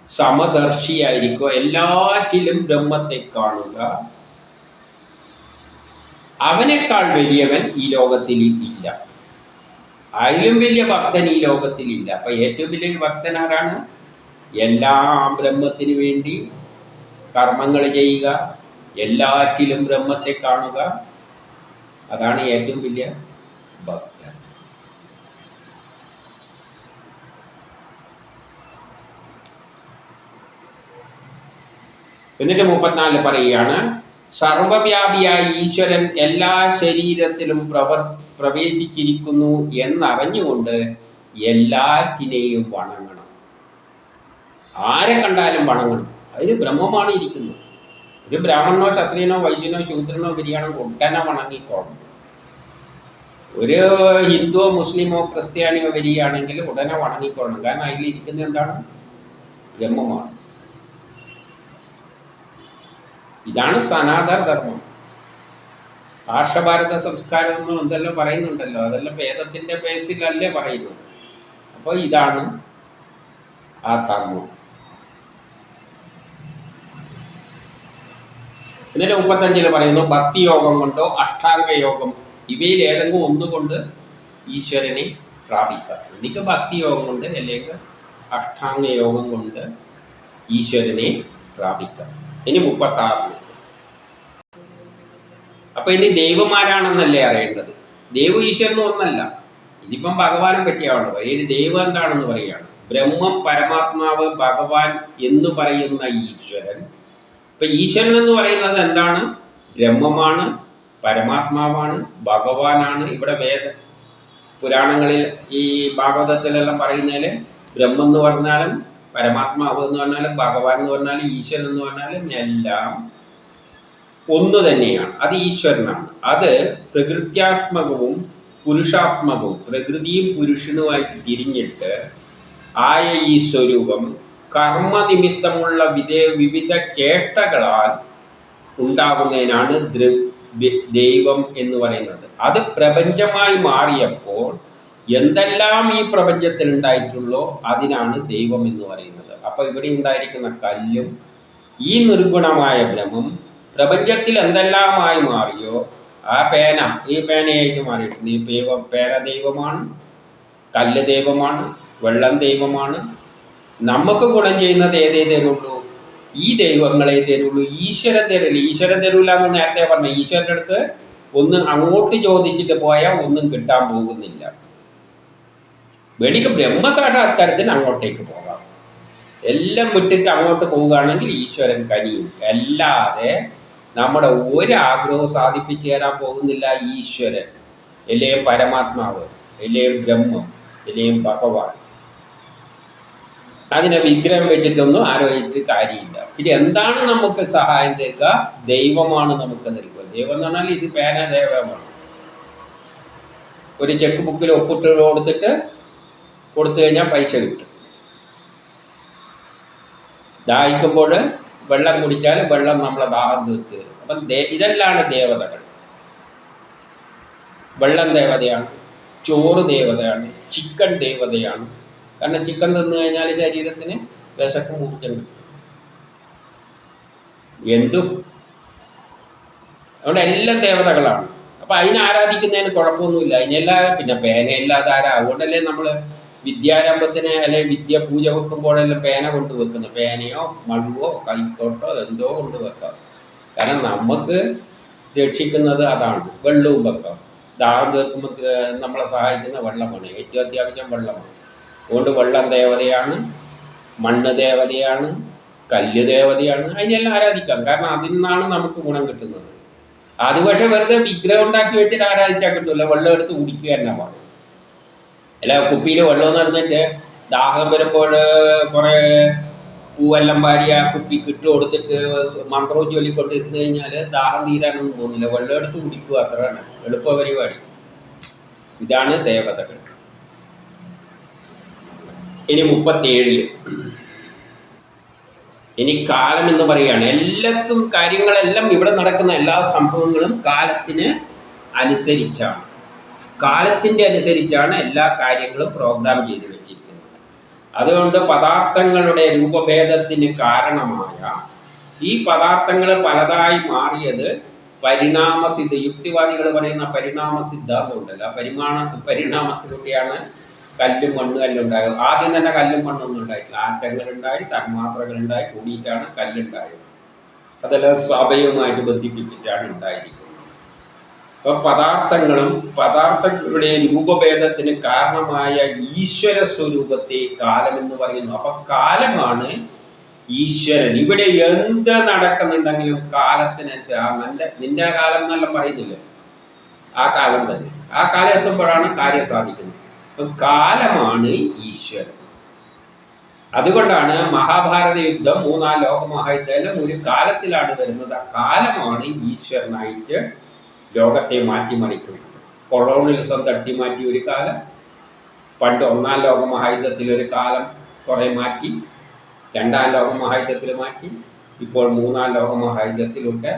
സമദർശിയായിരിക്കുക, എല്ലാറ്റിലും ബ്രഹ്മത്തെ കാണുക, അവനേക്കാൾ വലിയവൻ ഈ ലോകത്തിൽ ഇല്ല. അതിലും വലിയ ഭക്തൻ ഈ ലോകത്തിലില്ല. അപ്പൊ ഏറ്റവും വലിയ ഭക്തൻ ആരാണ്? എല്ലാം ബ്രഹ്മത്തിന് വേണ്ടി കർമ്മങ്ങൾ ചെയ്യുക, എല്ലാറ്റിലും ബ്രഹ്മത്തെ കാണുക, അതാണ് ഏറ്റവും വലിയ ഭക്തൻ. എന്നിട്ട് 34 പറയുകയാണ്, സർവവ്യാപിയായ ഈശ്വരൻ എല്ലാ ശരീരത്തിലും പ്രവേശിച്ചിരിക്കുന്നു എന്നറിഞ്ഞുകൊണ്ട് എല്ലാറ്റിനെയും വണങ്ങണം. ആരെ കണ്ടാലും വണങ്ങണം. അതിന് ബ്രഹ്മമാണ് ഇരിക്കുന്നത്. ഒരു ബ്രാഹ്മണനോ ക്ഷത്രിയനോ വൈശ്യനോ ശൂദ്രനോ വരികയാണെങ്കിൽ ഉടനെ വണങ്ങിക്കോണം. ഒരു ഹിന്ദുവോ മുസ്ലിമോ ക്രിസ്ത്യാനിയോ വരികയാണെങ്കിൽ ഉടനെ വണങ്ങിക്കോണം. കാരണം അതിലിരിക്കുന്നത് എന്താണ്? ബ്രഹ്മമാണ്. ഇതാണ് സനാതന ധർമ്മം. ആർഷഭാരത സംസ്കാരം എന്നും എന്തെല്ലാം പറയുന്നുണ്ടല്ലോ, അതെല്ലാം വേദത്തിൻ്റെ ബേസിലല്ലേ പറയുന്നത്. അപ്പോൾ ഇതാണ് ആ ധർമ്മം. എന്നിട്ട് 35 പറയുന്നു, ഭക്തിയോഗം കൊണ്ടോ അഷ്ടാംഗയോഗം ഇവയിൽ ഏതെങ്കിലും ഒന്നുകൊണ്ട് ഈശ്വരനെ പ്രാപിക്കാം. എനിക്ക് ഭക്തിയോഗം കൊണ്ട് അല്ലെങ്കിൽ അഷ്ടാംഗയോഗം കൊണ്ട് ഈശ്വരനെ പ്രാപിക്കാം. ഇനി 36. അപ്പൊ ഇനി ദൈവമാരാണെന്നല്ലേ അറിയേണ്ടത്. ദൈവം ഈശ്വരനും ഒന്നല്ല. ഇതിപ്പം ഭഗവാനെ പറ്റിയാണോ. ഇനി ദൈവം എന്താണെന്ന് പറയുകയാണ്. ബ്രഹ്മം, പരമാത്മാവ്, ഭഗവാൻ എന്ന് പറയുന്ന ഈശ്വരൻ. ഇപ്പൊ ഈശ്വരൻ എന്ന് പറയുന്നത് എന്താണ്? ബ്രഹ്മമാണ്, പരമാത്മാവാണ്, ഭഗവാനാണ്. ഇവിടെ പുരാണങ്ങളിൽ ഈ ഭാഗവതത്തിലെല്ലാം പറയുന്നതിൽ ബ്രഹ്മം എന്ന് പറഞ്ഞാലും പരമാത്മാവ് എന്ന് പറഞ്ഞാലും ഭഗവാൻ എന്ന് പറഞ്ഞാലും ഈശ്വരൻ എന്ന് പറഞ്ഞാലും എല്ലാം ഒന്ന് തന്നെയാണ്. അത് ഈശ്വരനാണ്. അത് പ്രകൃത്യാത്മകവും പുരുഷാത്മകവും, പ്രകൃതിയും പുരുഷനുമായിട്ട് തിരിഞ്ഞിട്ട് ആയ ഈ സ്വരൂപം കർമ്മനിമിത്തമുള്ള വിവിധ ചേഷ്ടകളാൽ ഉണ്ടാകുന്നതിനാണ് ദൈവം എന്ന് പറയുന്നത്. അത് പ്രപഞ്ചമായി മാറിയപ്പോൾ എന്തെല്ലാം ഈ പ്രപഞ്ചത്തിൽ ഉണ്ടായിട്ടുള്ളോ അതിനാണ് ദൈവം എന്ന് പറയുന്നത്. അപ്പോൾ ഇവിടെ ഉണ്ടായിരിക്കുന്ന കല്ലും ഈ നിർഗുണമായ ബ്രഹ്മം പ്രപഞ്ചത്തിൽ എന്തെല്ലാമായി മാറിയോ ആ പേന, ഈ പേനയായിട്ട് മാറിയിട്ടുണ്ട്. ഈ പേന ദൈവമാണ്, കല്ല് ദൈവമാണ്, വെള്ളം ദൈവമാണ്. നമുക്ക് ഗുണം ചെയ്യുന്നത് ഏതേ തരുള്ളൂ? ഈ ദൈവങ്ങളെ തരുള്ളൂ. ഈശ്വരൻ തരില്ല. ഈശ്വരൻ തരൂല എന്ന് നേരത്തെ പറഞ്ഞു. ഈശ്വരൻ്റെ അടുത്ത് ഒന്നും അങ്ങോട്ട് ചോദിച്ചിട്ട് പോയാൽ ഒന്നും കിട്ടാൻ പോകുന്നില്ല. വെടിക്ക് ബ്രഹ്മസാക്ഷാത്കാരത്തിന് അങ്ങോട്ടേക്ക് പോകാം. എല്ലാം വിട്ടിട്ട് അങ്ങോട്ട് പോവുകയാണെങ്കിൽ ഈശ്വരൻ കനിയും. അല്ലാതെ നമ്മുടെ ഒരാഗ്രഹവും സാധിപ്പിച്ചു തരാൻ പോകുന്നില്ല ഈശ്വരൻ, എല്ലാം പരമാത്മാവ്, എല്ലാം ബ്രഹ്മം, എല്ലാം ഭഗവാൻ. അതിനെ വിഗ്രഹം വെച്ചിട്ടൊന്നും ആലോചിച്ചിട്ട് കാര്യമില്ല. പിന്നെ എന്താണ് നമുക്ക് സഹായം തരിക? ദൈവമാണ് നമുക്ക് തരിക. ദൈവം എന്ന് പറഞ്ഞാൽ ഇത് പേന ദൈവമാണ്. ഒരു ചെക്ക് ബുക്കിൽ ഒപ്പിട്ട് കൊടുത്തു കഴിഞ്ഞാൽ പൈസ കിട്ടും. ദാഹിക്കുമ്പോൾ വെള്ളം കുടിച്ചാൽ വെള്ളം നമ്മളെ ദാഹം തീർത്ത് തരും. അപ്പം ഇതെല്ലാണ് ദേവതകൾ. വെള്ളം ദേവതയാണ്, ചോറ് ദേവതയാണ്, ചിക്കൻ ദേവതയാണ്. കാരണം ചിക്കൻ തിന്നു കഴിഞ്ഞാൽ ശരീരത്തിന് വിശക്കും ഊർജ്ജം കിട്ടും. എന്തും അതുകൊണ്ട് എല്ലാം ദേവതകളാണ്. അപ്പം അതിനെ ആരാധിക്കുന്നതിന് കുഴപ്പമൊന്നുമില്ല. അതിനെല്ലാം പിന്നെ പേനയില്ലാതെ അതുകൊണ്ടല്ലേ നമ്മൾ വിദ്യാരംഭത്തിന് അല്ലെങ്കിൽ വിദ്യ പൂജ വെക്കുമ്പോഴെല്ലാം പേന കൊണ്ട് വെക്കുന്നത്. പേനയോ മഴുവോ കൈത്തോട്ടോ എന്തോ കൊണ്ട് വെക്കാം. കാരണം നമുക്ക് രക്ഷിക്കുന്നത് അതാണ്. വെള്ളവും വെക്കാം. ദാഹം തീർക്കുമ്പോൾ നമ്മളെ സഹായിക്കുന്ന വെള്ളമാണ്, ഏറ്റവും അത്യാവശ്യം വെള്ളമാണ്. അതുകൊണ്ട് വെള്ളം ദേവതയാണ്, മണ്ണ് ദേവതയാണ്, കല്ല് ദേവതയാണ്. അതിനെല്ലാം ആരാധിക്കാം. കാരണം അതിൽ നിന്നാണ് നമുക്ക് ഗുണം കിട്ടുന്നത്. അത് പക്ഷെ വെറുതെ വിഗ്രഹം ഉണ്ടാക്കി വെച്ചിട്ട് ആരാധിച്ചാൽ കിട്ടില്ല. വെള്ളം എടുത്ത് കുടിക്കുക തന്നെ പാടും. അല്ല കുപ്പിയിൽ വെള്ളം നിറഞ്ഞിട്ട് ദാഹം വരുമ്പോൾ കുറേ പൂവെല്ലാം വാരി ആ കുപ്പിക്ക് ഇട്ട് കൊടുത്തിട്ട് മന്ത്രവും ചൊല്ലിക്കൊണ്ടിരുന്നു കഴിഞ്ഞാൽ ദാഹം തീരാനൊന്നും തോന്നില്ല. വെള്ളം എടുത്ത് കുടിക്കുക, അത്രയാണ് എളുപ്പ പരിപാടി. ഇതാണ് ദേവതകൾ. ഇനി 37 ഇനി കാലം എന്ന് പറയുകയാണ്. എല്ലാത്തും കാര്യങ്ങളെല്ലാം ഇവിടെ നടക്കുന്ന എല്ലാ സംഭവങ്ങളും കാലത്തിന് അനുസരിച്ചാണ്. കാലത്തിൻ്റെ അനുസരിച്ചാണ് എല്ലാ കാര്യങ്ങളും പ്രോഗ്രാം ചെയ്ത് വെച്ചിരിക്കുന്നത്. അതുകൊണ്ട് പദാർത്ഥങ്ങളുടെ രൂപഭേദത്തിന് കാരണമായ ഈ പദാർത്ഥങ്ങൾ പലതായി മാറിയത് പരിണാമസിദ്ധ, യുക്തിവാദികൾ പറയുന്ന പരിണാമ സിദ്ധാന്തം ഉണ്ടല്ലോ, പരിണാമത്തിലൂടെയാണ് കല്ലും മണ്ണും എല്ലാം ഉണ്ടായത്. ആദ്യം തന്നെ കല്ലും മണ്ണൊന്നും ഉണ്ടായിട്ടില്ല. ആറ്റങ്ങളുണ്ടായി, തന്മാത്രകളുണ്ടായി, കൂടിയിട്ടാണ് കല്ലുണ്ടായത്. അതെല്ലാം സഭയുമായിട്ട് ബന്ധിപ്പിച്ചിട്ടാണ് ഉണ്ടായിരിക്കുന്നത്. അപ്പോൾ പദാർത്ഥങ്ങളുടെ രൂപഭേദത്തിന് കാരണമായ ഈശ്വര സ്വരൂപത്തെ കാലമെന്ന് പറയുന്നു. അപ്പം കാലമാണ് ഈശ്വരൻ. ഇവിടെ എന്ത് നടക്കുന്നുണ്ടെങ്കിലും കാലത്തിനനുസരിച്ച് നിന്റെ കാലം എന്നെല്ലാം പറയുന്നില്ല, ആ കാലം തന്നെ. ആ കാലം എത്തുമ്പോഴാണ് കാര്യം സാധിക്കുന്നത്. അപ്പം കാലമാണ് ഈശ്വരൻ. അതുകൊണ്ടാണ് മഹാഭാരത യുദ്ധം, 3-ാം ലോകമഹായുദ്ധം ഒരു കാലത്തിലാണ് വരുന്നത്. ആ കാലമാണ് ഈശ്വരനായിട്ട് ലോകത്തെ മാറ്റിമറിക്കുന്നത്. കൊളോണിയലിസം തട്ടിമാറ്റി ഒരു കാലം, പണ്ട് 1-ാം ലോകമഹായുദ്ധത്തിലൊരു കാലം കുറേ മാറ്റി, 2-ാം ലോകമഹായുദ്ധത്തിൽ മാറ്റി, ഇപ്പോൾ 3-ാം ലോകമഹായുദ്ധത്തിലൂടെ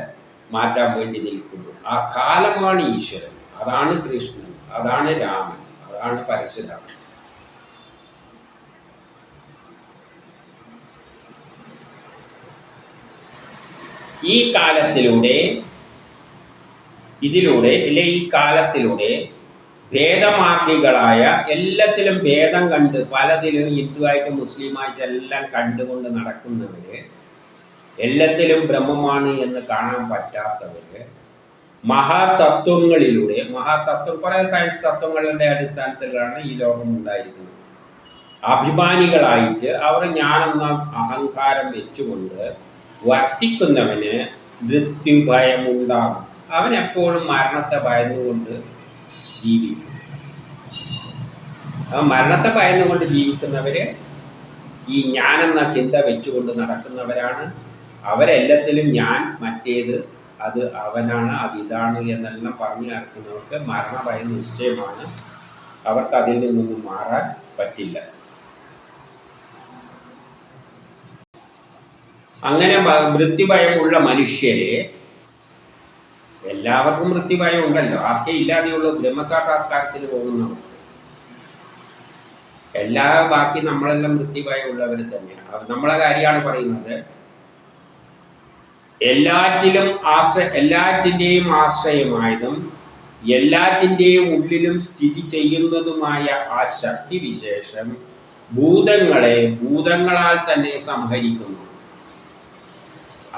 മാറ്റാൻ വേണ്ടി നിൽക്കുന്നു. ആ കാലമാണ് ഈശ്വരൻ. അതാണ് കൃഷ്ണൻ, അതാണ് രാമൻ, അതാണ് പരശുരാമൻ. ഈ കാലത്തിലൂടെ ഈ കാലത്തിലൂടെ ഭേദമാർഗികളായ എല്ലാത്തിലും ഭേദം കണ്ട്, പലതിലും ഹിന്ദുവായിട്ടും മുസ്ലിമായിട്ടും എല്ലാം കണ്ടുകൊണ്ട് നടക്കുന്നവർ, എല്ലാത്തിലും ബ്രഹ്മമാണ് എന്ന് കാണാൻ പറ്റാത്തവർ, മഹാതത്വം കുറേ സയൻസ് തത്വങ്ങളുടെ അടിസ്ഥാനത്തിലാണ് ഈ ലോകം ഉണ്ടായിരിക്കുന്നത്. അഭിമാനികളായിട്ട് അവർ ഞാനെന്ന അഹങ്കാരം വെച്ചുകൊണ്ട് വർത്തിക്കുന്നവന് മൃത്യുഭയമുണ്ടാകും. അവൻ എപ്പോഴും മരണത്തെ ഭയന്നുകൊണ്ട് ജീവിക്കും. മരണത്തെ ഭയന്നുകൊണ്ട് ജീവിക്കുന്നവർ ഈ ഞാനെന്ന ചിന്ത വെച്ചുകൊണ്ട് നടക്കുന്നവരാണ്. അവരെല്ലാത്തിലും ഞാൻ, മറ്റേത്, അത് അവനാണ്, അത് ഇതാണ് എന്നെല്ലാം പറഞ്ഞു നടക്കുന്നവർക്ക് മരണഭയം നിശ്ചയമാണ്. അവർക്ക് അതിൽ നിന്നൊന്നും മാറാൻ പറ്റില്ല. അങ്ങനെ മൃത്യുഭയമുള്ള മനുഷ്യരെ, എല്ലാവർക്കും മൃത്യുഭയം ഉണ്ടല്ലോ, ആർക്കേ ഇല്ലാതെയുള്ള ബ്രഹ്മസാക്ഷാത്കാരത്തിന് പോകുന്നവർ ബാക്കി നമ്മളെല്ലാം മൃത്യുഭയം ഉള്ളവർ തന്നെയാണ്. നമ്മളെ കാര്യമാണ് പറയുന്നത്. എല്ലാറ്റിൻ്റെയും ആശ്രയമായതും എല്ലാറ്റിൻ്റെയും ഉള്ളിലും സ്ഥിതി ചെയ്യുന്നതുമായ ആ ശക്തി വിശേഷം ഭൂതങ്ങളാൽ തന്നെ സംഹരിക്കുന്നു.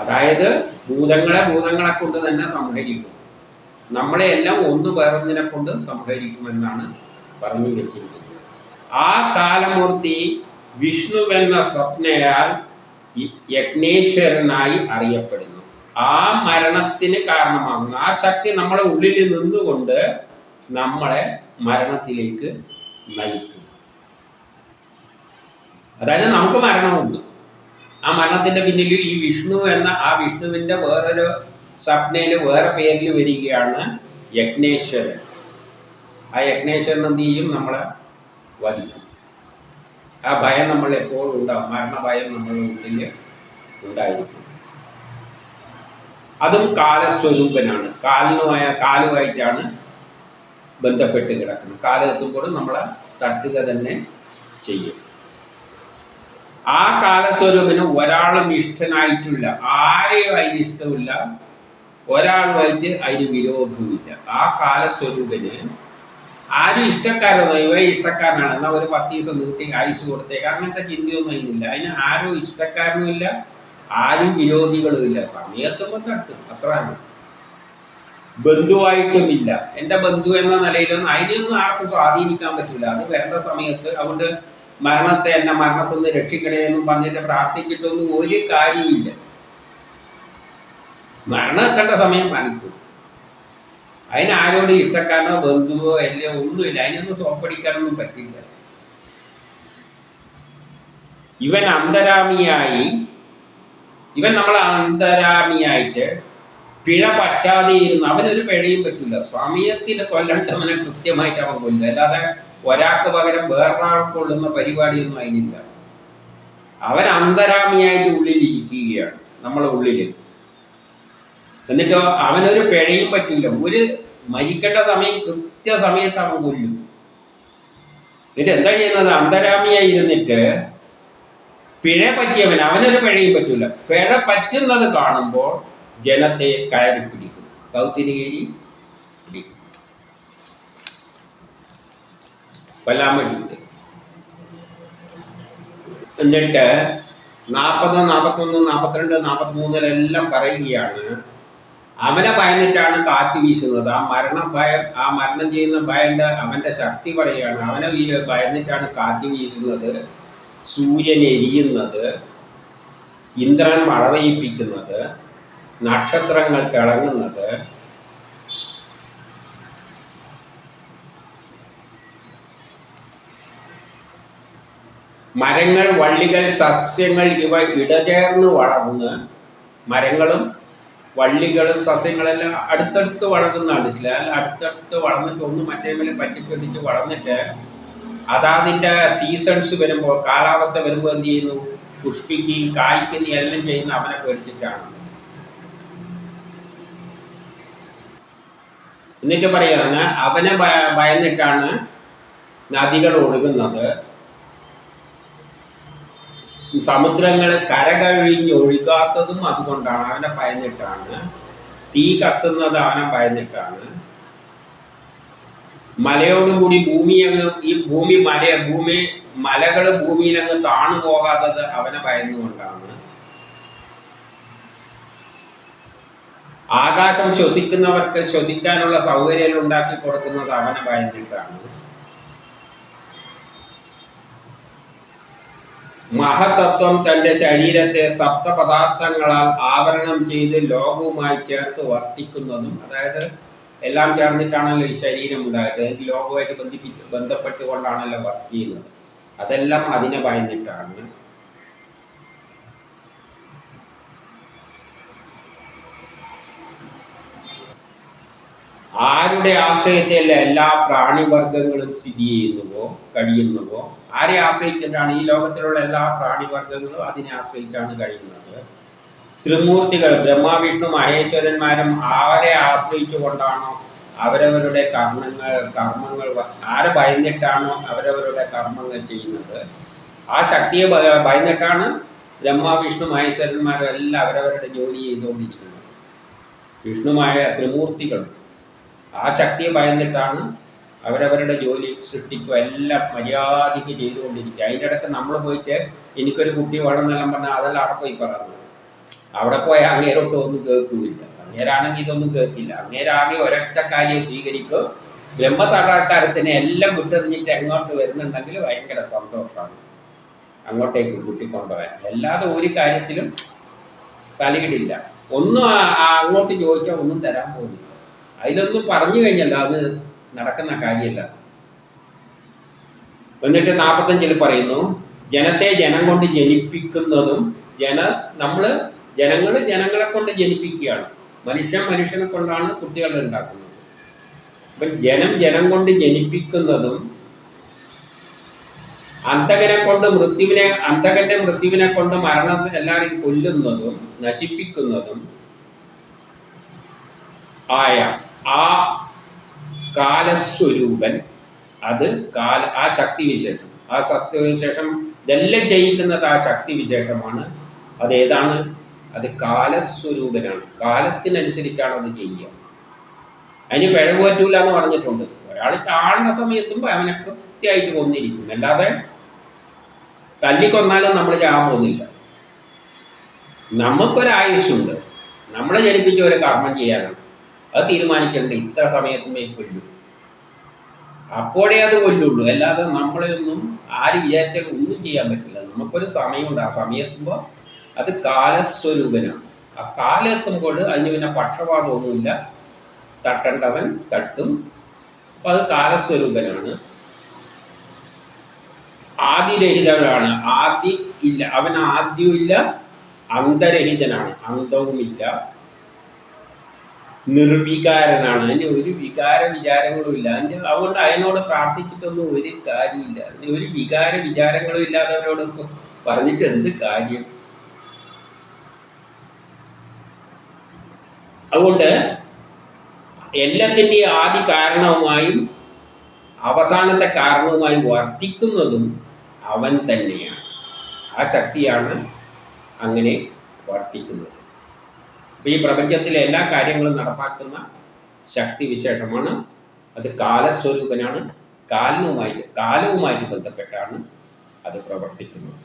അതായത് ഭൂതങ്ങളെ കൊണ്ട് തന്നെ സംഹരിക്കും. നമ്മളെ എല്ലാം ഒന്ന് വേറൊന്നിനെ കൊണ്ട് സംഹരിക്കുമെന്നാണ് പറഞ്ഞു വെച്ചിരിക്കുന്നത്. ആ കാലമൂർത്തി വിഷ്ണുവെന്ന സ്വപ്നയാൽ യജ്ഞേശ്വരനായി അറിയപ്പെടുന്നു. ആ മരണത്തിന് കാരണമാകുന്നു. ആ ശക്തി നമ്മളെ ഉള്ളിൽ നിന്നുകൊണ്ട് നമ്മളെ മരണത്തിലേക്ക് നയിക്കും. അതായത് നമുക്ക് മരണമുണ്ട്. ആ മരണത്തിന്റെ പിന്നിൽ ഈ വിഷ്ണു എന്ന ആ വിഷ്ണുവിന്റെ വേറൊരു സ്വപ്നയില് വേറെ പേരിൽ വരികയാണ് യജ്ഞേശ്വരൻ. ആ യജ്ഞേശ്വരൻ എന്ത് ചെയ്യും? നമ്മളെ വധിക്കും. ആ ഭയം നമ്മൾ എപ്പോഴും ഉണ്ടാവും. മരണഭയം നമ്മുടെ ഉള്ളിൽ ഉണ്ടായിരിക്കും. അതും കാലസ്വരൂപനാണ്. കാലുമായിട്ടാണ് ബന്ധപ്പെട്ട് കിടക്കുന്നത്. കാലം എത്തുമ്പോൾ നമ്മളെ തട്ടുക തന്നെ ചെയ്യും. ആ കാലസ്വരൂപന് ഒരാളും ഇഷ്ടനായിട്ടില്ല. ആരെയും അതിന് ഇഷ്ടമില്ല, ഒരാളുമായിട്ട് അതിന് വിരോധവുമില്ല. ആ കാലസ്വരൂപന് ആരും ഇഷ്ടക്കാരൊന്നും, ഇവ ഇഷ്ടക്കാരനാണ് എന്നാൽ ഒരു 10 ദിവസം നീട്ടി ആയുസ് കൊടുത്തേക്ക്, അങ്ങനത്തെ ചിന്തയൊന്നും അതിനില്ല. അതിന് ആരും ഇഷ്ടക്കാരനുമില്ല, ആരും വിരോധികളുമില്ല. സമയത്തുമ്പോൾ തട്ടും, അത്രയാണ്. ബന്ധുവായിട്ടുമില്ല. എൻ്റെ ബന്ധു എന്ന നിലയിലൊന്നും അതിനൊന്നും ആർക്കും സ്വാധീനിക്കാൻ പറ്റില്ല. അത് വരേണ്ട സമയത്ത് അതുകൊണ്ട് എന്നെ മരണത്തിൽ നിന്ന് രക്ഷിക്കണേ എന്നും പറഞ്ഞിട്ട് പ്രാർത്ഥിച്ചിട്ടൊന്നും ഒരു കാര്യമില്ല. മരണം എത്തേണ്ട സമയം മനസ്സിൽ. അതിനാരോട് ഇഷ്ടക്കാരനോ ബന്ധുവോ അല്ലയോ ഒന്നുമില്ല. അതിനൊന്നും സോപ്പടിക്കാനൊന്നും പറ്റില്ല. ഇവൻ നമ്മളെ അന്തരാമിയായിട്ട് പിഴ പറ്റാതെ ഇരുന്ന് അവനൊരു പിഴയും പറ്റില്ല. സമയത്തിന് കൊല്ലണ്ടവനെ കൃത്യമായിട്ട് അവൻ കൊല്ലുക. അല്ലാതെ ഒരാൾക്ക് പകരം വേറൊരാൾക്ക് കൊള്ളുന്ന പരിപാടിയൊന്നും അതിനില്ല. അവൻ അന്തരാമിയായിട്ട് ഉള്ളിലിരിക്കുകയാണ് നമ്മളെ ഉള്ളിൽ. എന്നിട്ടോ അവനൊരു പിഴയും പറ്റില്ല. ഒരു മരിക്കേണ്ട സമയം കൃത്യസമയത്ത് അവൻ കൊല്ലും. എന്നിട്ട് എന്താ ചെയ്യുന്നത്? അന്തരാമിയായി ഇരുന്നിട്ട് പിഴ പറ്റിയവൻ അവനൊരു പിഴയും പറ്റില്ല. പിഴ പറ്റുന്നത് കാണുമ്പോൾ ജനത്തെ കയറി പിടിക്കും, കൗത്തിന് കയറി പിടിക്കും, കൊല്ലാൻ വേണ്ടിയിട്ട്. എന്നിട്ട് 40, 41, 42, 43 പറയുകയാണ്, അവനെ ഭയന്നിട്ടാണ് കാറ്റ് വീശുന്നത്. ആ മരണം ചെയ്യുന്ന ഭയന്റെ അവന്റെ ശക്തി പറയുകയാണ്. അവനെ ഭയന്നിട്ടാണ് കാറ്റ് വീശുന്നത്, സൂര്യൻ എരിയുന്നത്, ഇന്ദ്രൻ മഴ പെയ്യിപ്പിക്കുന്നത്, നക്ഷത്രങ്ങൾ തിളങ്ങുന്നത്, മരങ്ങൾ, വള്ളികൾ, സസ്യങ്ങൾ ഇവ ഇടചേർന്ന് വളർന്ന്, മരങ്ങളും വള്ളികളും സസ്യങ്ങളെല്ലാം അടുത്തടുത്ത് വളർന്നതാണ്. അടുത്തടുത്ത് വളർന്നിട്ട് ഒന്ന് മറ്റേ മേലെ പറ്റിപ്പിടിച്ച് വളർന്നിട്ട് അതാതിൻ്റെ സീസൺസ് വരുമ്പോൾ, കാലാവസ്ഥ വരുമ്പോൾ എന്ത് ചെയ്യുന്നു? പുഷ്പിക്കുകയും കായ്ക്കുകയും എല്ലാം ചെയ്യുന്ന അവനെ പേടിച്ചിട്ടാണ്. എന്നിട്ട് പറയുകയാണ്, അവനെ ഭയന്നിട്ടാണ് നദികൾ ഒഴുകുന്നത്, സമുദ്രങ്ങൾ കരകഴിഞ്ഞ് ഒഴുകാത്തതും അതുകൊണ്ടാണ്. അവനെ ഭയന്നിട്ടാണ്. തീ കത്തുന്നത് അവനെ ഭയന്നിട്ടാണ്. മലയോടുകൂടി മലകൾ ഭൂമിയിലങ്ങ് താണു പോകാത്തത് അവനെ ഭയന്നുകൊണ്ടാണ്. ആകാശം ശ്വസിക്കുന്നവർക്ക് ശ്വസിക്കാനുള്ള സൗകര്യങ്ങൾ ഉണ്ടാക്കി കൊടുക്കുന്നത് അവനെ ഭയന്നിട്ടാണ്. മഹതത്വം തൻ്റെ ശരീരത്തെ സപ്തപദാർത്ഥങ്ങളാൽ ആവരണം ചെയ്ത് ലോകവുമായി ചേർത്ത് വർത്തിക്കുന്നതും, അതായത് എല്ലാം ചേർന്നിട്ടാണല്ലോ ഈ ശരീരം ഉണ്ടായത്, ലോകവുമായിട്ട് ബന്ധപ്പെട്ടുകൊണ്ടാണല്ലോ വർക്ക് ചെയ്യുന്നത്. അതെല്ലാം അതിനെ ഭയന്നിട്ടാണ്. ആരുടെ ആശ്രയത്തിലല്ല എല്ലാ പ്രാണിവർഗങ്ങളും സ്ഥിതി കഴിയുന്നുവോ, ആരെ ആശ്രയിച്ചിട്ടാണ്? ഈ ലോകത്തിലുള്ള എല്ലാ പ്രാണിവർഗങ്ങളും അതിനെ ആശ്രയിച്ചാണ് കഴിയുന്നത്. ത്രിമൂർത്തികൾ ബ്രഹ്മ, വിഷ്ണു, മഹേശ്വരന്മാരും ആരെ ആശ്രയിച്ചുകൊണ്ടാണോ അവരവരുടെ കർമ്മങ്ങൾ ആരെ ഭയന്നിട്ടാണോ അവരവരുടെ കർമ്മങ്ങൾ ചെയ്യുന്നത്, ആ ശക്തിയെ ഭയന്നിട്ടാണ് ബ്രഹ്മ, വിഷ്ണു, മഹേശ്വരന്മാരും എല്ലാം അവരവരുടെ ജോലി ചെയ്തുകൊണ്ടിരിക്കുന്നത്. വിഷ്ണുമായ ത്രിമൂർത്തികൾ ആ ശക്തിയെ ഭയന്നിട്ടാണ് അവരവരുടെ ജോലി സൃഷ്ടിക്കുക എല്ലാം മര്യാദയ്ക്ക് ചെയ്തുകൊണ്ടിരിക്കുക. അതിൻ്റെ ഇടയ്ക്ക് നമ്മൾ പോയിട്ട് എനിക്കൊരു കുട്ടി വേണമെന്നെല്ലാം പറഞ്ഞാൽ അതെല്ലാം അവിടെ പോയി പറയുന്നത്. അവിടെ പോയാൽ അങ്ങേരോട്ട് ഒന്നും കേൾക്കില്ല. അങ്ങേരാണെങ്കിൽ ഇതൊന്നും കേൾക്കില്ല. അങ്ങേരാകെ ഒരൊറ്റ കാര്യം സ്വീകരിക്കും. ബ്രഹ്മസാക്ഷാത്കാരത്തിന് എല്ലാം വിട്ടെറിഞ്ഞിട്ട് എങ്ങോട്ട് വരുന്നുണ്ടെങ്കിൽ ഭയങ്കര സന്തോഷമാണ് അങ്ങോട്ടേക്ക് കൂട്ടിക്കൊണ്ടുപോകാൻ. അല്ലാതെ ഒരു കാര്യത്തിലും തലയിടില്ല. ഒന്നും അങ്ങോട്ട് ചോദിച്ചാൽ ഒന്നും തരാൻ പോകുന്നില്ല. അതിലൊന്നും പറഞ്ഞു കഴിഞ്ഞല്ലോ അത് നടക്കുന്ന കാര്യമല്ല. എന്നിട്ട് 45-ൽ പറയുന്നു, ജനത്തെ ജനം കൊണ്ട് ജനിപ്പിക്കുന്നതും നമ്മൾ ജനങ്ങളെ കൊണ്ട് ജനിപ്പിക്കുകയാണ്. മനുഷ്യനെ കൊണ്ടാണ് കുട്ടികളെ ഉണ്ടാക്കുന്നത്. അപ്പം ജനം കൊണ്ട് ജനിപ്പിക്കുന്നതും അന്തകന്റെ മൃത്യുവിനെ കൊണ്ട് മരണത്തെ എല്ലാവരെയും കൊല്ലുന്നതും നശിപ്പിക്കുന്നതും ആയ ആ കാലസ്വരൂപൻ, അത് ആ ശക്തിവിശേഷം, ആ സത്യവിശേഷം ഇതെല്ലാം ചെയ്യിക്കുന്നത് ആ ശക്തിവിശേഷമാണ്. അതേതാണ്? അത് കാലസ്വരൂപനാണ്. കാലത്തിനനുസരിച്ചാണ് അത് ചെയ്യുക. അതിന് പിഴവ് പറ്റൂല എന്ന് പറഞ്ഞിട്ടുണ്ട്. ഒരാൾ ചാടുന്ന സമയത്തും അവനെ കൃത്യമായിട്ട് കൊന്നിരിക്കും. അല്ലാതെ തല്ലിക്കൊന്നാലും നമ്മൾ ചാകാൻ പോകുന്നില്ല. നമുക്കൊരായുസ്സുണ്ട്. നമ്മളെ ജനിപ്പിച്ച ഒരു കർമ്മം ചെയ്യാനാണ്. അത് തീരുമാനിക്കേണ്ടത് ഇത്ര സമയത്തുമേ കൊല്ലൂ, അപ്പോഴേ അത് കൊല്ലുള്ളൂ. അല്ലാതെ നമ്മളെയൊന്നും ആര് വിചാരിച്ചാലും ഒന്നും ചെയ്യാൻ പറ്റില്ല. നമുക്കൊരു സമയമുണ്ട്. ആ സമയത്തുമ്പോൾ അത് കാലസ്വരൂപനാണ്. ആ കാലം എത്തുമ്പോൾ അതിന് പിന്നെ പക്ഷപാതമൊന്നുമില്ല. തട്ടേണ്ടവൻ തട്ടും. അപ്പം അത് കാലസ്വരൂപനാണ്. ആദിരഹിതനാണ്. അവൻ ആദ്യവുമില്ല, അന്തരഹിതനാണ്, അന്തവുമില്ല, നിർവികാരനാണ്. അതിന് ഒരു വിചാരങ്ങളും ഇല്ല. അതുകൊണ്ട് അതിനോട് പ്രാർത്ഥിച്ചിട്ടൊന്നും ഒരു കാര്യമില്ല. അതിന് ഒരു വിചാരങ്ങളും ഇല്ലാത്തവരോട് പറഞ്ഞിട്ട് എന്ത് കാര്യം? അതുകൊണ്ട് എല്ലാത്തിൻ്റെയും ആദി കാരണവുമായും അവസാനത്തെ കാരണവുമായി വർത്തിക്കുന്നതും അവൻ തന്നെയാണ്. ആ ശക്തിയാണ് അങ്ങനെ വർത്തിക്കുന്നത്. അപ്പോൾ ഈ പ്രപഞ്ചത്തിലെ എല്ലാ കാര്യങ്ങളും നടപ്പാക്കുന്ന ശക്തി വിശേഷമാണ്. അത് കാലസ്വരൂപനാണ്. കാലവുമായിട്ട് ബന്ധപ്പെട്ടാണ് അത് പ്രവർത്തിക്കുന്നത്.